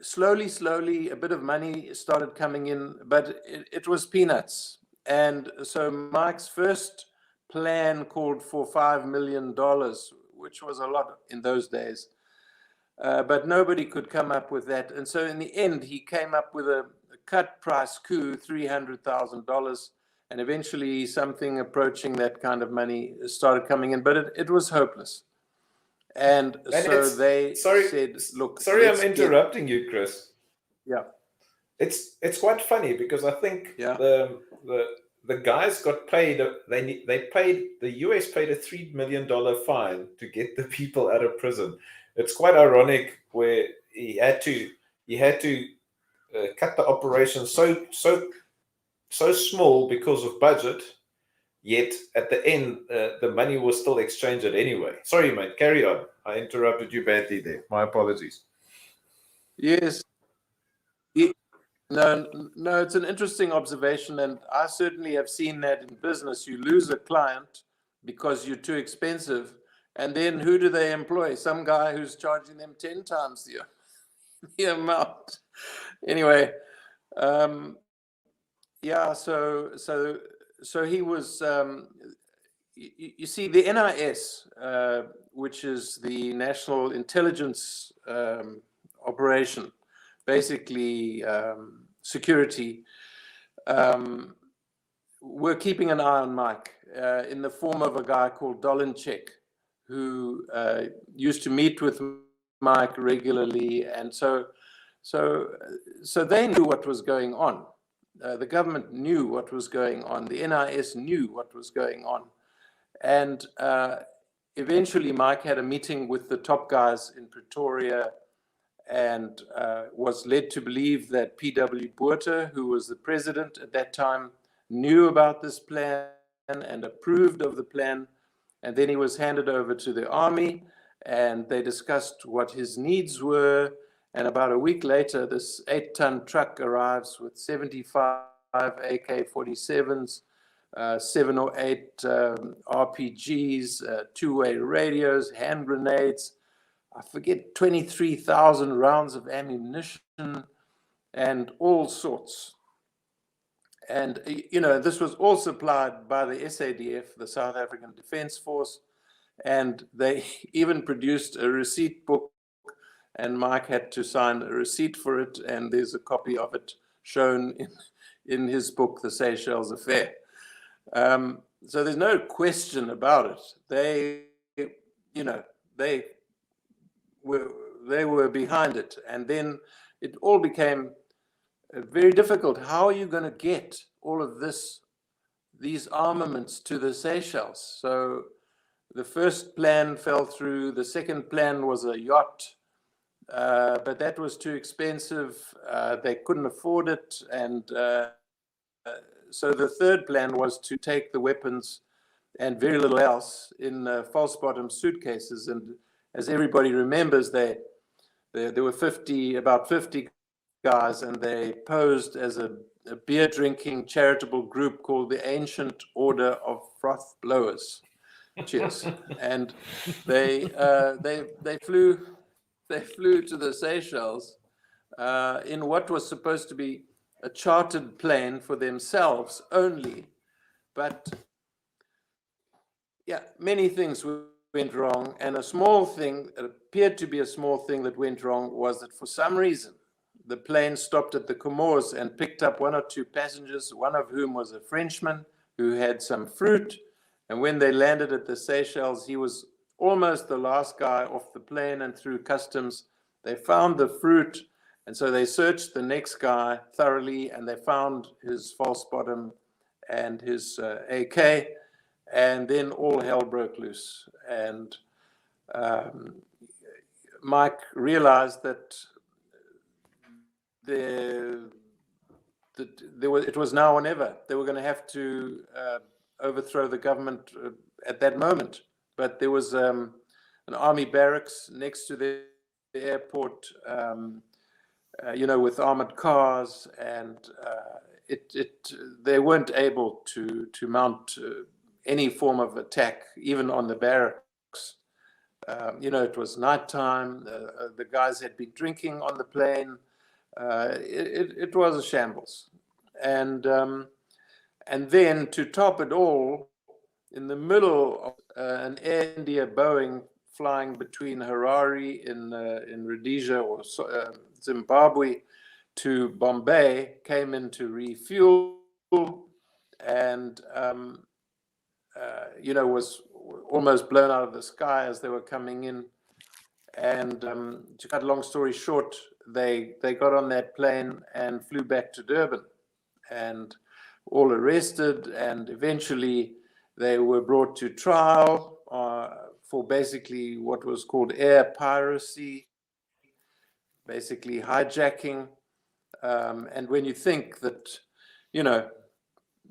slowly, a bit of money started coming in, but it was peanuts. And so Mike's first plan called for $5 million, which was a lot in those days. But nobody could come up with that. And so in the end, he came up with a cut price coup, $300,000. And eventually something approaching that kind of money started coming in, but it was hopeless. And so they said, look. Sorry, I'm interrupting you, Chris. Yeah. It's quite funny because I think the the guys got paid. The US paid a $3 million fine to get the people out of prison. It's quite ironic where he had to cut the operation so small because of budget. Yet at the end, the money was still exchanged anyway. Sorry, mate. Carry on. I interrupted you badly there. My apologies. Yes. No, it's an interesting observation, and I certainly have seen that in business. You lose a client because you're too expensive, and then who do they employ? Some guy who's charging them 10 times the amount. Anyway, yeah. So he was. You see, the NIS, which is the National Intelligence Operation, basically security, we're keeping an eye on Mike in the form of a guy called Dolinchek, who used to meet with Mike regularly, and so they knew what was going on. The government knew what was going on. The NIS knew what was going on, and eventually Mike had a meeting with the top guys in Pretoria, and was led to believe that P.W. Botha, who was the president at that time, knew about this plan and approved of the plan. And then he was handed over to the army, and they discussed what his needs were. And about a week later, this 8-ton truck arrives with 75 AK-47s, 7 or 8 RPGs, two-way radios, hand grenades, I forget, 23,000 rounds of ammunition, and all sorts. And, this was all supplied by the SADF, the South African Defence Force, and they even produced a receipt book, and Mike had to sign a receipt for it, and there's a copy of it shown in his book, The Seychelles Affair. So there's no question about it. They were behind it, and then it all became very difficult. How are you going to get all of these armaments to the Seychelles? So the first plan fell through. The second plan was a yacht, but that was too expensive. They couldn't afford it, and so the third plan was to take the weapons and very little else in false bottom suitcases. And as everybody remembers, there were about 50 guys, and they posed as a beer drinking charitable group called the Ancient Order of Froth Blowers. Cheers. And they flew to the Seychelles in what was supposed to be a chartered plane for themselves only, but yeah, many things went wrong, and a small thing, it appeared to be a small thing that went wrong, was that for some reason the plane stopped at the Comores and picked up 1 or 2 passengers, one of whom was a Frenchman who had some fruit. And when they landed at the Seychelles, he was almost the last guy off the plane, and through customs they found the fruit, and so they searched the next guy thoroughly, and they found his false bottom and his AK. And then all hell broke loose. And Mike realized that it was now or never. They were going to have to overthrow the government at that moment. But there was an army barracks next to the airport, with armored cars, and they weren't able to mount any form of attack, even on the barracks. It was nighttime. The guys had been drinking on the plane. It was a shambles. And then to top it all, in the middle of an Air India Boeing flying between Harare in Rhodesia or Zimbabwe to Bombay, came in to refuel, and was almost blown out of the sky as they were coming in. And to cut a long story short, they got on that plane and flew back to Durban. And all arrested, and eventually they were brought to trial for basically what was called air piracy, basically hijacking. And when you think that,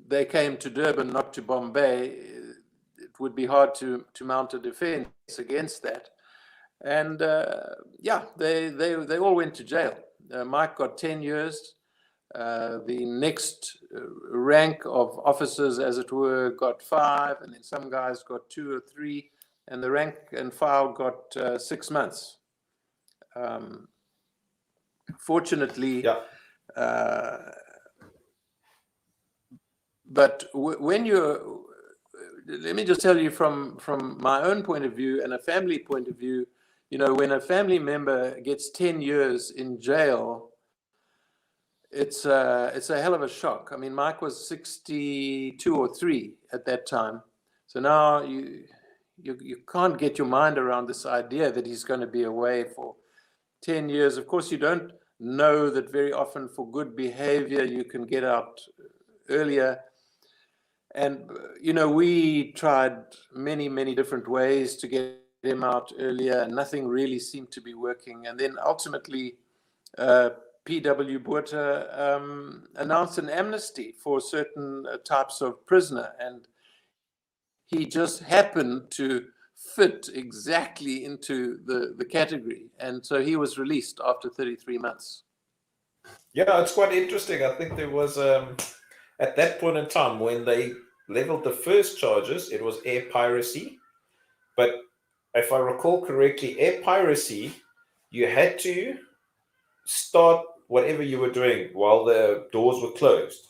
they came to Durban, not to Bombay, it would be hard to mount a defense against that. And they all went to jail. Mike got 10 years. The next rank of officers, as it were, got 5, and then some guys got 2 or 3, and the rank and file got 6 months. Fortunately, but when let me just tell you from my own point of view and a family point of view, when a family member gets 10 years in jail, it's a hell of a shock. I mean, Mike was 62 or 3 at that time. So now you can't get your mind around this idea that he's going to be away for 10 years. Of course, you don't know that very often for good behavior, you can get out earlier. And, we tried many, many different ways to get him out earlier, and nothing really seemed to be working. And then ultimately, P.W. Botha announced an amnesty for certain types of prisoner, and he just happened to fit exactly into the category. And so he was released after 33 months. Yeah, it's quite interesting. I think there was, at that point in time, when they leveled the first charges, it was air piracy. But if I recall correctly, air piracy, you had to start whatever you were doing while the doors were closed.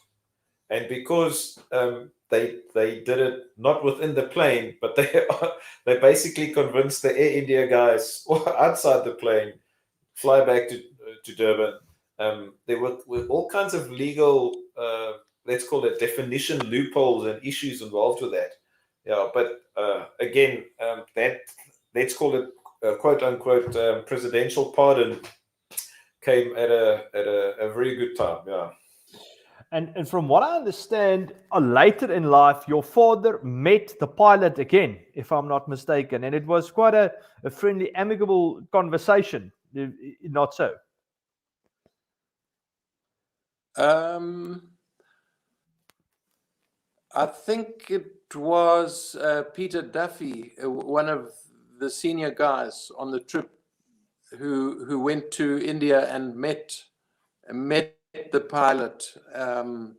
And because they did it not within the plane, but they basically convinced the Air India guys outside the plane, fly back to Durban. There were all kinds of legal, let's call it definition loopholes and issues involved with that. Yeah, but again, that, let's call it quote unquote presidential pardon came at a very good time. Yeah. And from what I understand, later in life, your father met the pilot again, if I'm not mistaken, and it was quite a friendly, amicable conversation. Not so? I think it was Peter Duffy, one of the senior guys on the trip, who went to India and met the pilot, and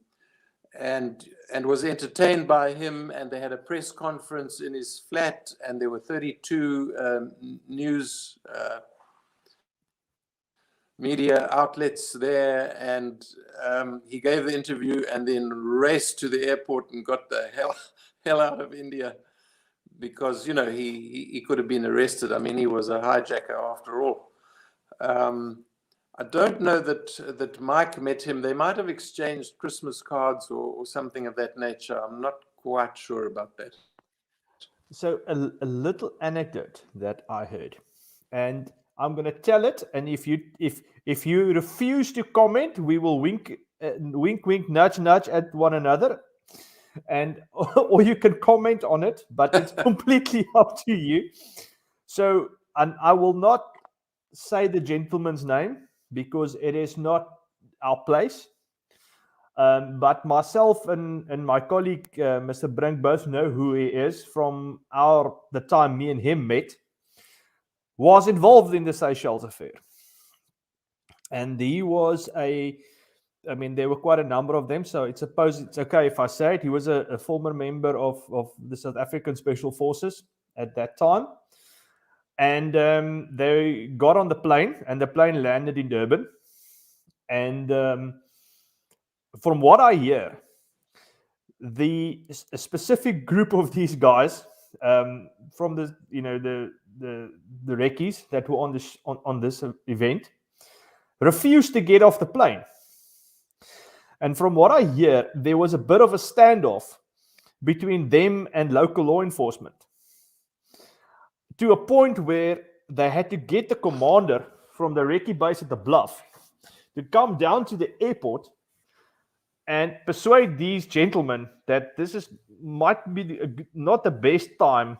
was entertained by him, and they had a press conference in his flat, and there were 32 news media outlets there, and he gave the interview and then raced to the airport and got the hell out of India, because he could have been arrested. I mean, he was a hijacker after all. I don't know that Mike met him. They might have exchanged Christmas cards or something of that nature. I'm not quite sure about that. So a little anecdote that I heard, and I'm going to tell it. And if you refuse to comment, we will wink, wink, nudge, nudge at one another, and or you can comment on it, but it's completely up to you. So, and I will not say the gentleman's name because it is not our place. But myself and my colleague, Mr. Brink, both know who he is from the time me and him met. Was involved in the Seychelles affair. And he was there were quite a number of them, so it's okay if I say it. He was a former member of the South African Special Forces at that time. And they got on the plane, and the plane landed in Durban. And from what I hear, a specific group of these guys from the recce's that were on this event refused to get off the plane. And from what I hear, there was a bit of a standoff between them and local law enforcement, to a point where they had to get the commander from the recce base at the Bluff to come down to the airport and persuade these gentlemen that might be not the best time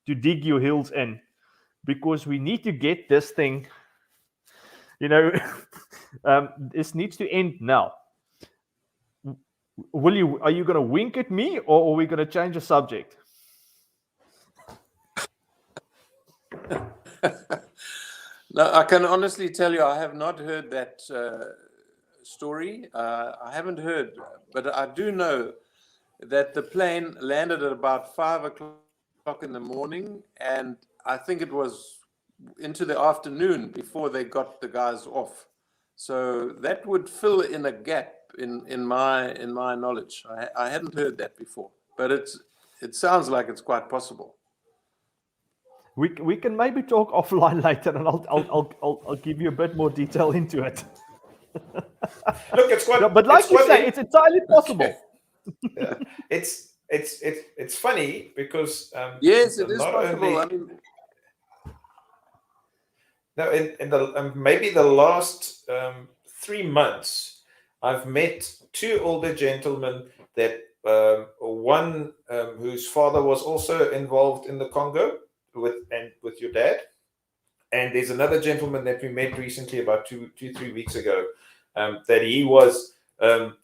to dig your heels in, because we need to get this thing, this needs to end now. Are you going to wink at me, or are we going to change the subject? No, I can honestly tell you, I have not heard that story. I haven't heard, but I do know that the plane landed at about 5:00 in the morning, and I think it was into the afternoon before they got the guys off. So that would fill in a gap in my knowledge. I hadn't heard that before, but it sounds like it's quite possible. We can maybe talk offline later, and I'll give you a bit more detail into it. Look, it's quite. No, but like you say, it's entirely possible. Yeah. It's funny because yes, it is possible. I mean, no, in the maybe the last 3 months, I've met 2 older gentlemen that one whose father was also involved in the Congo with your dad, and there's another gentleman that we met recently about 3 weeks ago, that he was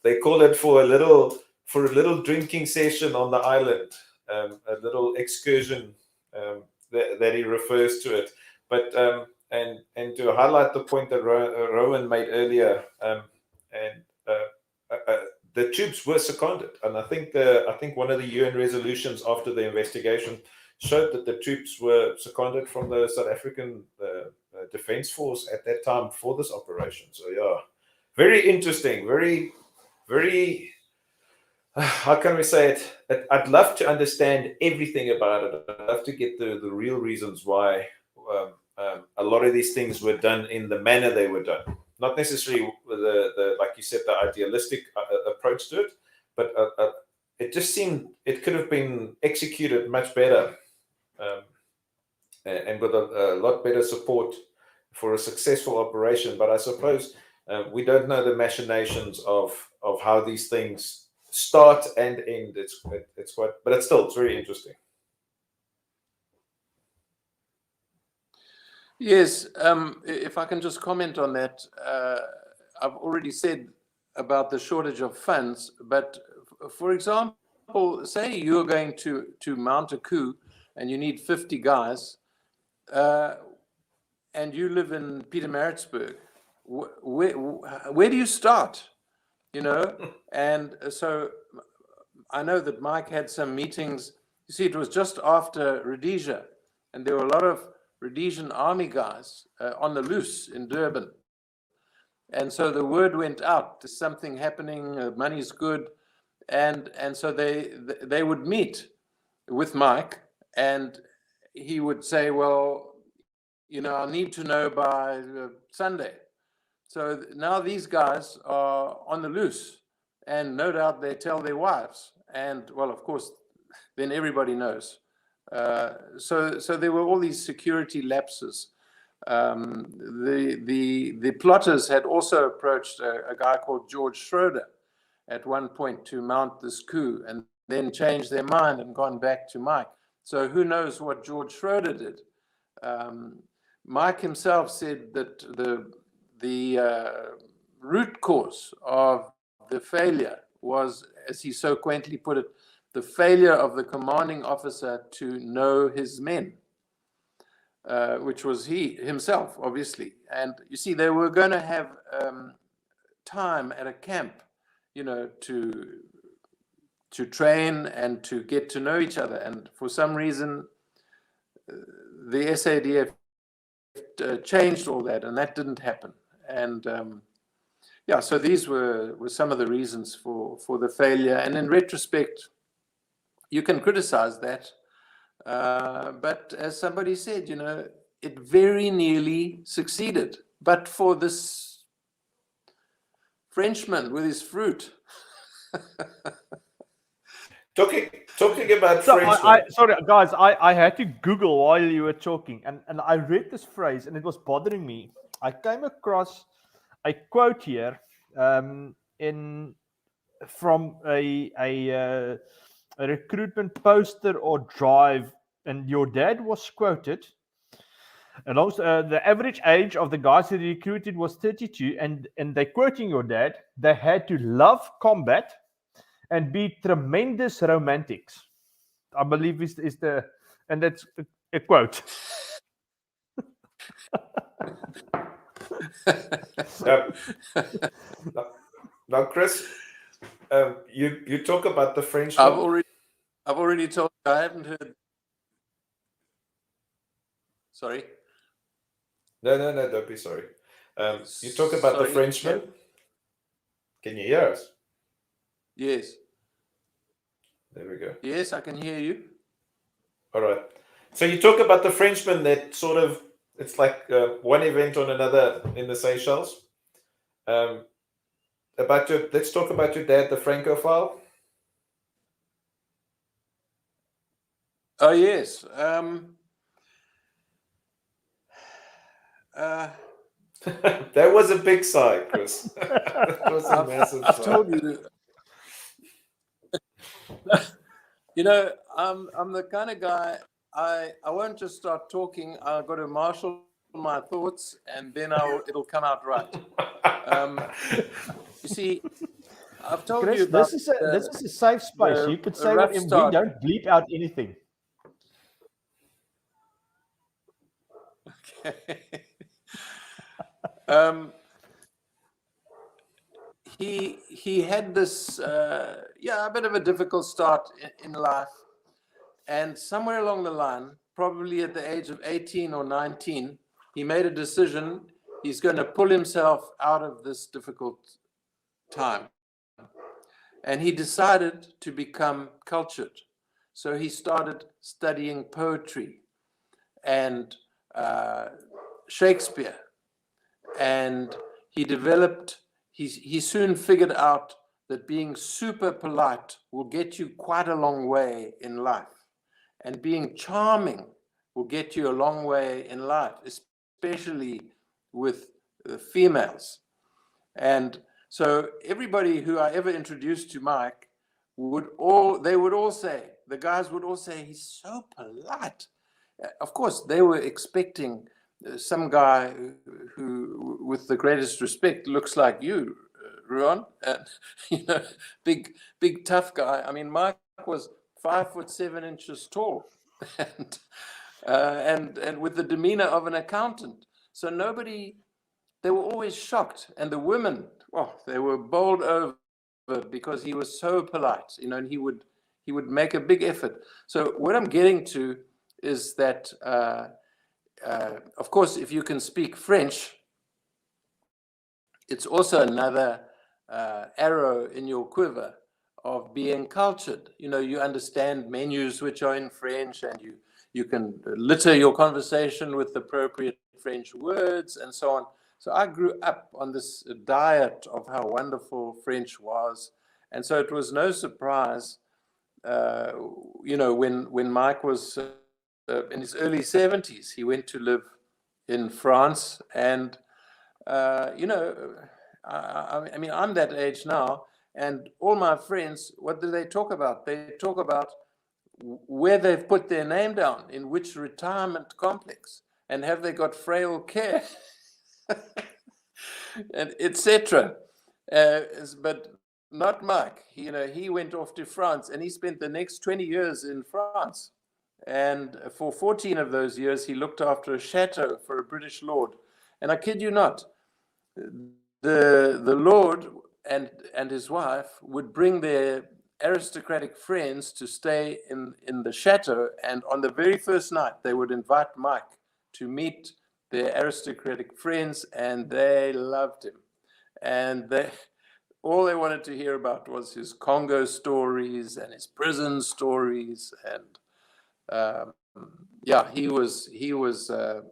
they call it for a little drinking session on the island, a little excursion, that he refers to it, but and to highlight the point that Rowan made earlier, the troops were seconded, and I think one of the UN resolutions after the investigation showed that the troops were seconded from the South African Defence Force at that time for this operation. So yeah, very interesting, very, very. How can we say it? I'd love to understand everything about it. I'd love to get the real reasons why a lot of these things were done in the manner they were done. Not necessarily the like you said, the idealistic approach to it, but it just seemed it could have been executed much better, and with a lot better support for a successful operation. But I suppose we don't know the machinations of how these things start and end. It's quite, but it's very interesting. yes, if I can just comment on that, I've already said about the shortage of funds, but for example, say you're going to mount a coup and you need 50 guys, and you live in Pietermaritzburg, where do you start? And so I know that Mike had some meetings. You see, it was just after Rhodesia, and there were a lot of Rhodesian army guys on the loose in Durban. And so the word went out, there's something happening, money's good. And so they would meet with Mike, and he would say, well, I need to know by Sunday. So now these guys are on the loose, and no doubt they tell their wives. And well, of course, then everybody knows. So there were all these security lapses. The plotters had also approached a guy called George Schroeder at one point to mount this coup, and then changed their mind and gone back to Mike. So who knows what George Schroeder did? Mike himself said that the root cause of the failure was, as he so quaintly put it, the failure of the commanding officer to know his men, which was he himself, obviously. And you see, they were going to have time at a camp, to train and to get to know each other. And for some reason, the SADF changed all that, and that didn't happen. And so these were some of the reasons for the failure. And in retrospect, you can criticize that, but as somebody said, it very nearly succeeded. But for this Frenchman with his fruit. Talking about So Frenchman. sorry, guys, I had to Google while you were talking, and I read this phrase, and it was bothering me. I came across a quote here in from a recruitment poster or drive, and your dad was quoted. And also, the average age of the guys that he recruited was 32, and they're quoting your dad. They had to love combat and be tremendous romantics. I believe is the, and that's a quote. Now, Chris, you talk about the French. I've already told you, I haven't heard. Sorry. No, don't be sorry. You talk about the Frenchman. Can you hear us? Yes. There we go. Yes, I can hear you. All right. So you talk about the Frenchman that sort of, it's like one event on another in the Seychelles. Let's talk about your dad, the Francophile. Oh, yes. That was a big sigh, Chris. That was a massive sigh. I've told you. You know, I'm the kind of guy, I won't just start talking. I've got to marshal my thoughts, and then it'll come out right. You see, I've told Chris, you about this is a safe space. You could say what, we don't bleep out anything. Okay. He had this a bit of a difficult start in life, and somewhere along the line, probably at the age of 18 or 19, he made a decision. He's going to pull himself out of this difficult time, and he decided to become cultured. So he started studying poetry and Shakespeare, and he developed. He soon figured out that being super polite will get you quite a long way in life, and being charming will get you a long way in life, especially with females. And so everybody who I ever introduced to Mike the guys would all say, he's so polite. Of course, they were expecting some guy who, with the greatest respect, looks like you, Ruan, and big tough guy. I mean, Mike was 5'7" tall, and with the demeanor of an accountant. So they were always shocked, and the women, they were bowled over because he was so polite, and he would make a big effort. So what I'm getting to is that. Of course, if you can speak French, it's also another arrow in your quiver of being cultured. You understand menus which are in French, and you can litter your conversation with appropriate French words and so on. So I grew up on this diet of how wonderful French was. And so it was no surprise, when Mike was in his early 70s, he went to live in France. And, I mean, I'm that age now, and all my friends, what do they talk about? They talk about where they've put their name down, in which retirement complex, and have they got frail care, and etc. But not Mike. He went off to France, and he spent the next 20 years in France. And for 14 of those years, he looked after a chateau for a British lord. And I kid you not, the lord and his wife would bring their aristocratic friends to stay in the chateau. And on the very first night, they would invite Mike to meet their aristocratic friends, and they loved him. And all they wanted to hear about was his Congo stories and his prison stories. And he was a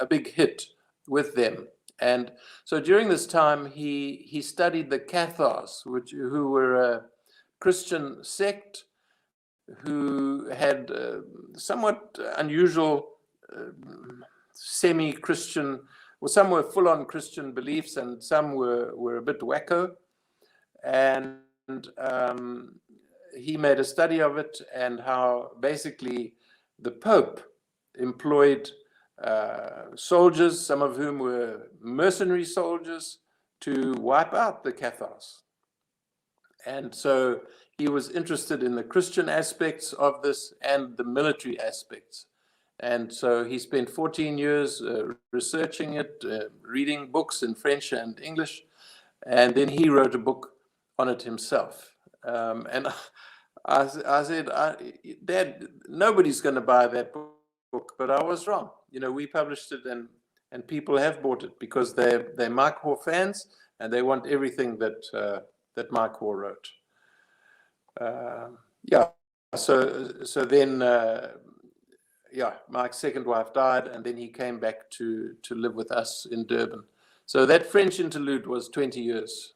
big hit with them. And so during this time, he studied the Cathars, who were a Christian sect who had somewhat unusual semi-Christian, well, some were full-on Christian beliefs, and some were a bit wacko. And he made a study of it, and how basically the Pope employed soldiers, some of whom were mercenary soldiers, to wipe out the Cathars. And so he was interested in the Christian aspects of this and the military aspects. And so he spent 14 years researching it, reading books in French and English. And then he wrote a book on it himself. And I said, Dad, nobody's going to buy that book. But I was wrong. You know, we published it, and people have bought it because they're Mike Hoare fans, and they want everything that Mike Hoare wrote. So then Mike's second wife died, and then he came back to live with us in Durban. So that French interlude was 20 years.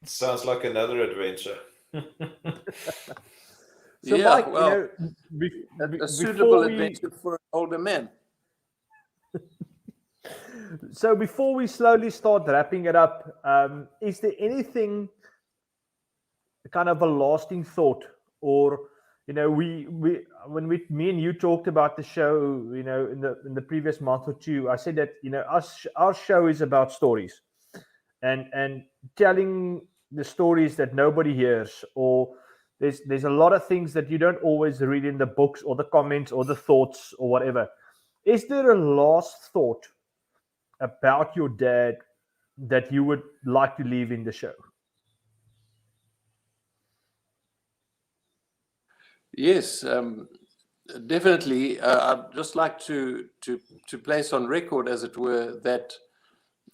Sounds like another adventure. So yeah, Mike, well, a suitable adventure for an older man. So before we slowly start wrapping it up, is there anything, kind of a lasting thought, or when me and you talked about the show, in the previous month or two, I said that our show is about stories, and telling the stories that nobody hears, or there's a lot of things that you don't always read in the books or the comments or the thoughts or whatever. Is there a last thought about your dad that you would like to leave in the show? Yes, definitely. I'd just like to place on record, as it were,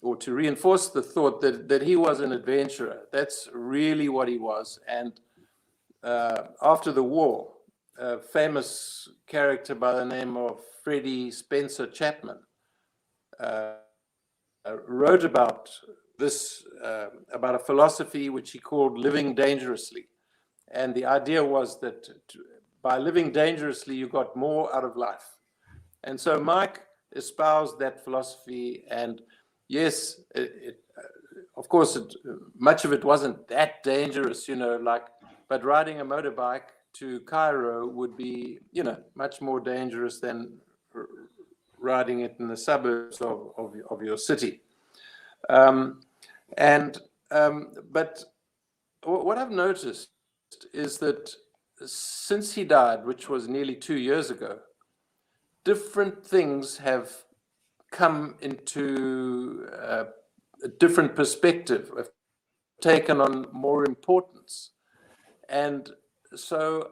or to reinforce the thought that he was an adventurer. That's really what he was. And after the war, a famous character by the name of Freddie Spencer Chapman wrote about this, about a philosophy which he called living dangerously. And the idea was that by living dangerously, you got more out of life. And so Mike espoused that philosophy. And yes, of course, much of it wasn't that dangerous, but riding a motorbike to Cairo would be, much more dangerous than riding it in the suburbs of your city. But what I've noticed is that since he died, which was nearly 2 years ago, different things have come into a different perspective, have taken on more importance. And so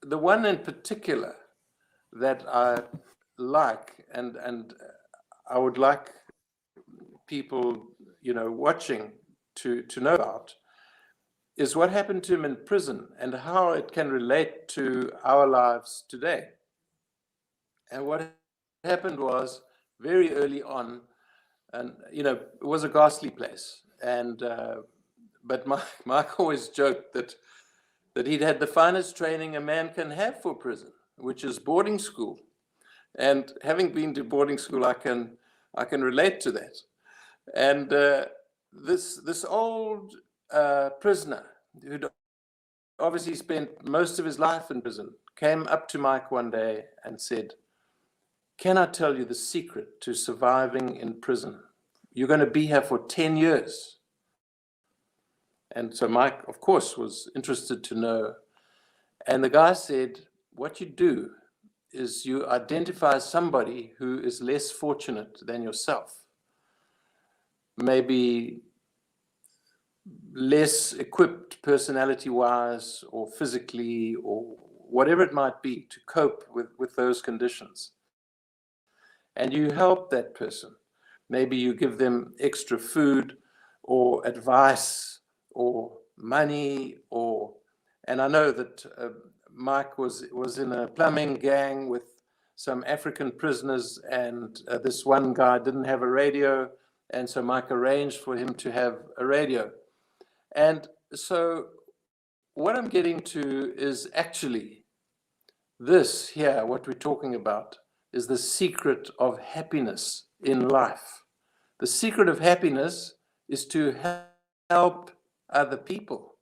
the one in particular that I like, and I would like people, watching to know about, is what happened to him in prison and how it can relate to our lives today. And what happened was, very early on, and it was a ghastly place. And but Mike always joked that he'd had the finest training a man can have for prison, which is boarding school. And having been to boarding school, I can relate to that. And this old prisoner, who'd obviously spent most of his life in prison, came up to Mike one day and said, "Can I tell you the secret to surviving in prison? You're going to be here for 10 years. And so Mike, of course, was interested to know. And the guy said, "What you do is you identify somebody who is less fortunate than yourself, maybe less equipped personality-wise or physically or whatever it might be to cope with those conditions. And you help that person. Maybe you give them extra food or advice or money, and I know that Mike was in a plumbing gang with some African prisoners, and this one guy didn't have a radio, and so Mike arranged for him to have a radio. And so what I'm getting to is actually this here, what we're talking about, is the secret of happiness in life. The secret of happiness is to help other people.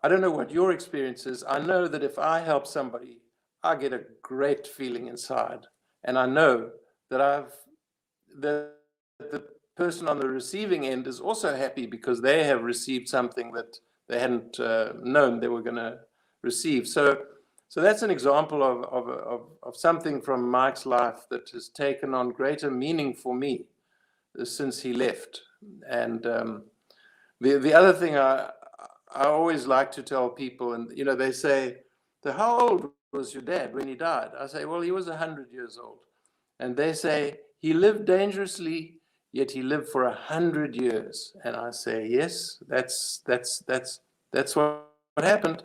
I don't know what your experience is. I know that if I help somebody, I get a great feeling inside. And I know that the person on the receiving end is also happy because they have received something that they hadn't known they were going to receive. So that's an example of something from Mike's life that has taken on greater meaning for me since he left. And the other thing I always like to tell people, and they say, how old was your dad when he died? I say, well, he was 100 years old. And they say, he lived dangerously, yet he lived for 100 years. And I say, yes, that's what happened.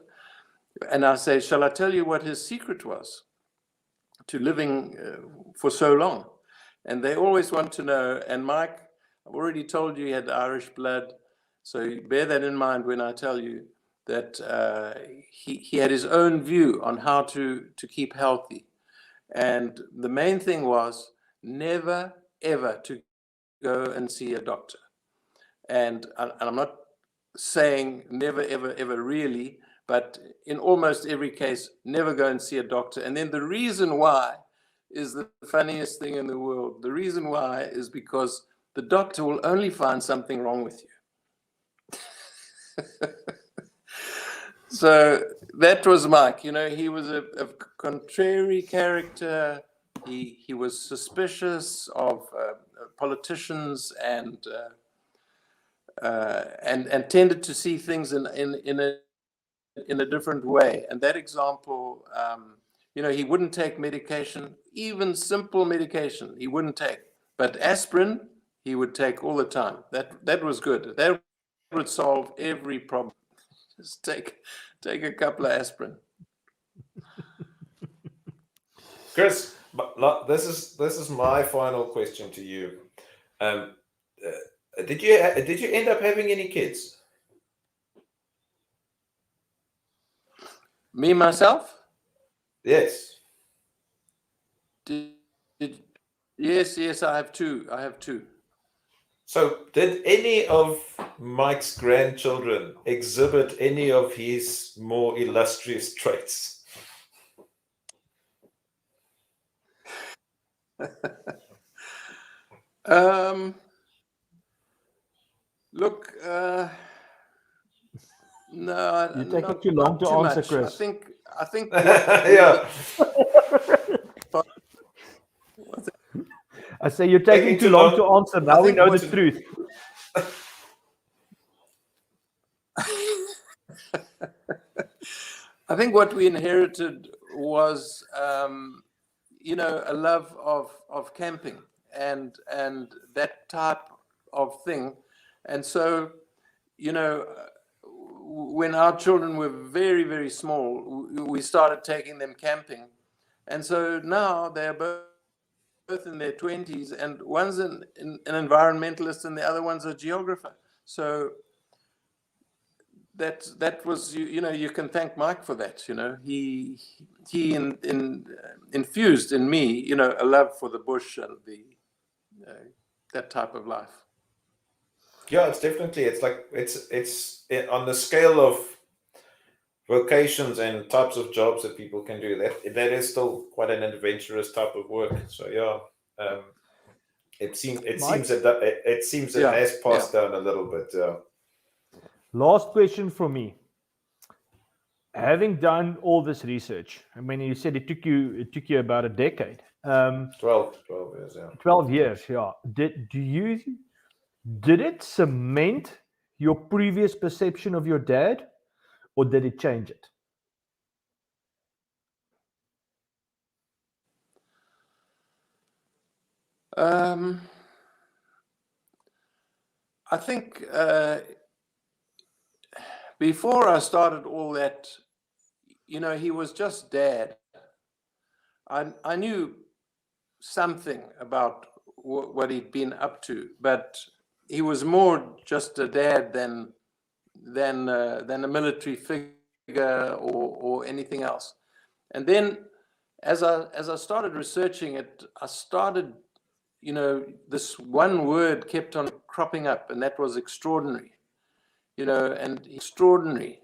And I say, shall I tell you what his secret was to living for so long? And they always want to know. And Mike, I've already told you he had Irish blood. So bear that in mind when I tell you that he had his own view on how to keep healthy. And the main thing was never, ever to go and see a doctor. And I'm not saying never, ever, ever really, but in almost every case, never go and see a doctor. And then the reason why is the funniest thing in the world. The reason why is because the doctor will only find something wrong with you. So that was Mike. He was a contrary character. He was suspicious of politicians and tended to see things in a different way. And that example, he wouldn't take medication, even simple medication, he wouldn't take. But aspirin, he would take all the time. That was good. That would solve every problem. Just take a couple of aspirin. Chris, this is my final question to you. Did you end up having any kids? Me, myself? Yes. Yes, I have two. So did any of Mike's grandchildren exhibit any of his more illustrious traits? Look, no, You take not too long to too answer, much. Chris. I think Yeah. I say you're taking too long to answer. Now we know the truth. I think what we inherited was, a love of camping and that type of thing. And so, when our children were very, very small, we started taking them camping. And so now they're both in their 20s, and one's an environmentalist and the other one's a geographer. So that was, you can thank Mike for that. He infused in me, a love for the bush and that type of life. Yeah, it's on the scale of vocations and types of jobs that people can do. That is still quite an adventurous type of work. So yeah, it seems it has passed down a little bit. Last question for me. Having done all this research, I mean, you said it took you about a decade. 12 years, yeah. 12 years, yeah. Did it cement your previous perception of your dad, or did it change it? I think before I started all that, he was just dad. I knew something about what he'd been up to, but he was more just a dad than a military figure or anything else. And then as I started researching it, I started this one word kept on cropping up, and that was extraordinary. And extraordinary,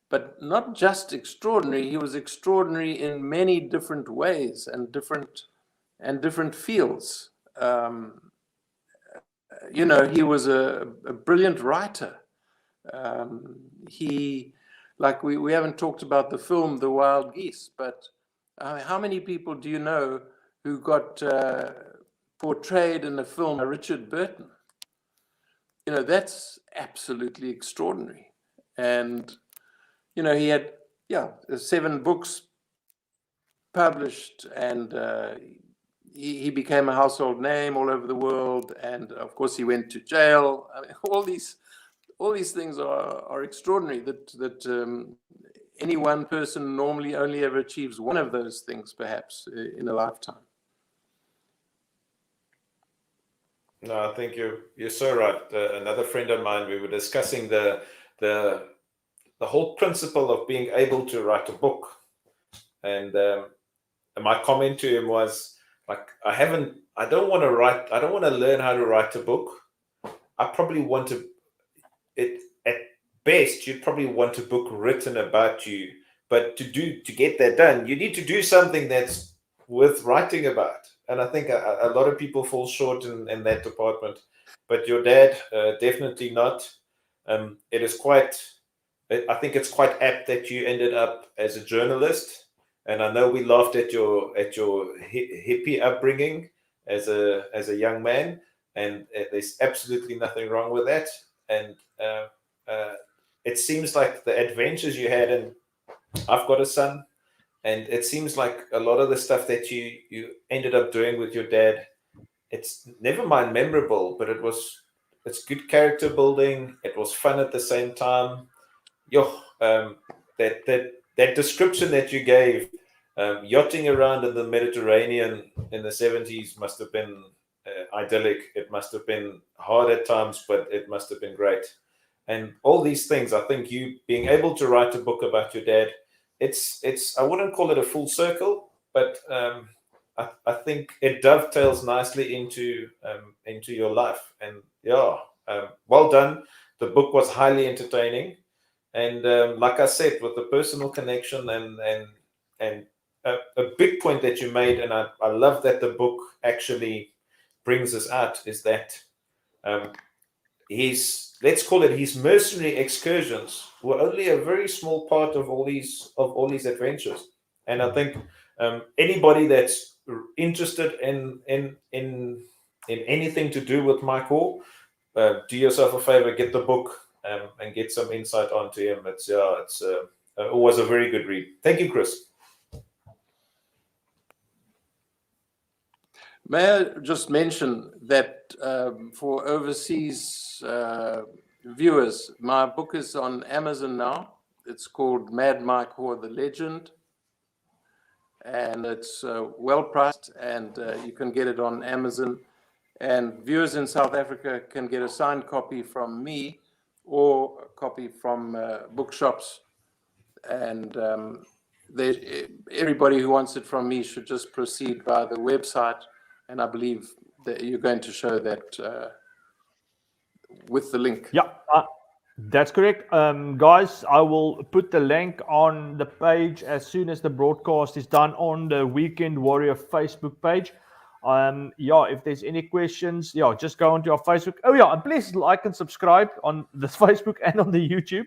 but not just extraordinary. He was extraordinary in many different ways and different fields. He was a brilliant writer. We haven't talked about the film The Wild Geese, but how many people do you know who got portrayed in a film by Richard Burton? That's absolutely extraordinary. And he had 7 books published, and he became a household name all over the world. And of course, he went to jail. I mean, all these things are extraordinary. That any one person normally only ever achieves one of those things, perhaps in a lifetime. No, I think you're so right. Another friend of mine, we were discussing the whole principle of being able to write a book, and my comment to him was like, I don't want to learn how to write a book. I probably want at best, you'd probably want a book written about you, but to get that done, you need to do something that's worth writing about. And I think a lot of people fall short in that department. But your dad, definitely not. I think it's quite apt that you ended up as a journalist. And I know we laughed at your hippie upbringing as a young man, and there's absolutely nothing wrong with that. And it seems like the adventures you had, and I've got a son. And it seems like a lot of the stuff that you ended up doing with your dad, it's never mind memorable, but it's good character building. It was fun at the same time. That description that you gave, yachting around in the Mediterranean in the 70s must have been idyllic. It must have been hard at times, but it must have been great. And all these things, I think you being able to write a book about your dad, I wouldn't call it a full circle, but I think it dovetails nicely into your life. And well done. The book was highly entertaining, and like I said, with the personal connection and a big point that you made, and I love that the book actually brings us out, is that let's call it his mercenary excursions were only a very small part of all these adventures. And I think anybody that's interested in anything to do with Mike Hoare, do yourself a favor, get the book and get some insight onto him. It's always a very good read. Thank you, Chris. May I just mention that for overseas viewers, my book is on Amazon now. It's called Mad Mike Hoare, the Legend, and it's well priced, and you can get it on Amazon. And viewers in South Africa can get a signed copy from me or a copy from bookshops. And everybody who wants it from me should just proceed by the website. And I believe that you're going to show that with the link. Yeah, that's correct. Guys, I will put the link on the page as soon as the broadcast is done on the Weekend Warrior Facebook page. If there's any questions, just go onto our Facebook. And please like and subscribe on the Facebook and on the YouTube.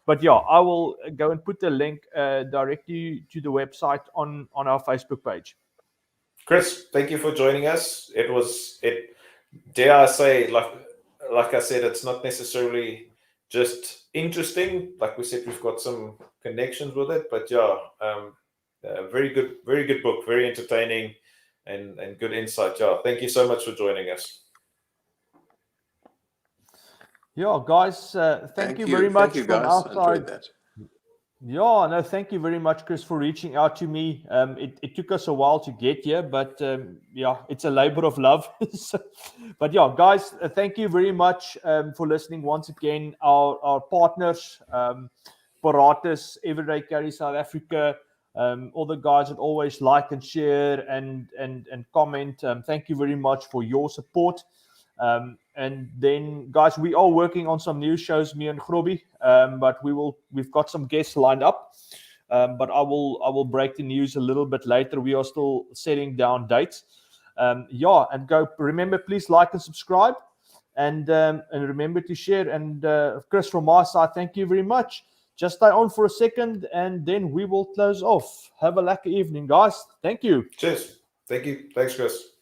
But I will go and put the link directly to the website on our Facebook page. Chris, thank you for joining us. Dare I say, like I said, it's not necessarily just interesting. Like we said, we've got some connections with it, but very good book, very entertaining and good insight. Thank you so much for joining us. Guys, thank you very much. Thank you, guys. Enjoyed that. Thank you very much, Chris, for reaching out to me. It took us a while to get here, but it's a labor of love. But guys, thank you very much for listening once again. Our partners, Paratus, Everyday Carry South Africa, all the guys that always like and share and comment. Thank you very much for your support. And then, guys, we are working on some new shows, me and Groby, but we've got some guests lined up. But I will break the news a little bit later. We are still setting down dates. And go. Remember, please like and subscribe, and remember to share. And Chris, from my side, thank you very much. Just stay on for a second, and then we will close off. Have a lucky evening, guys. Thank you. Cheers. Thank you. Thanks, Chris.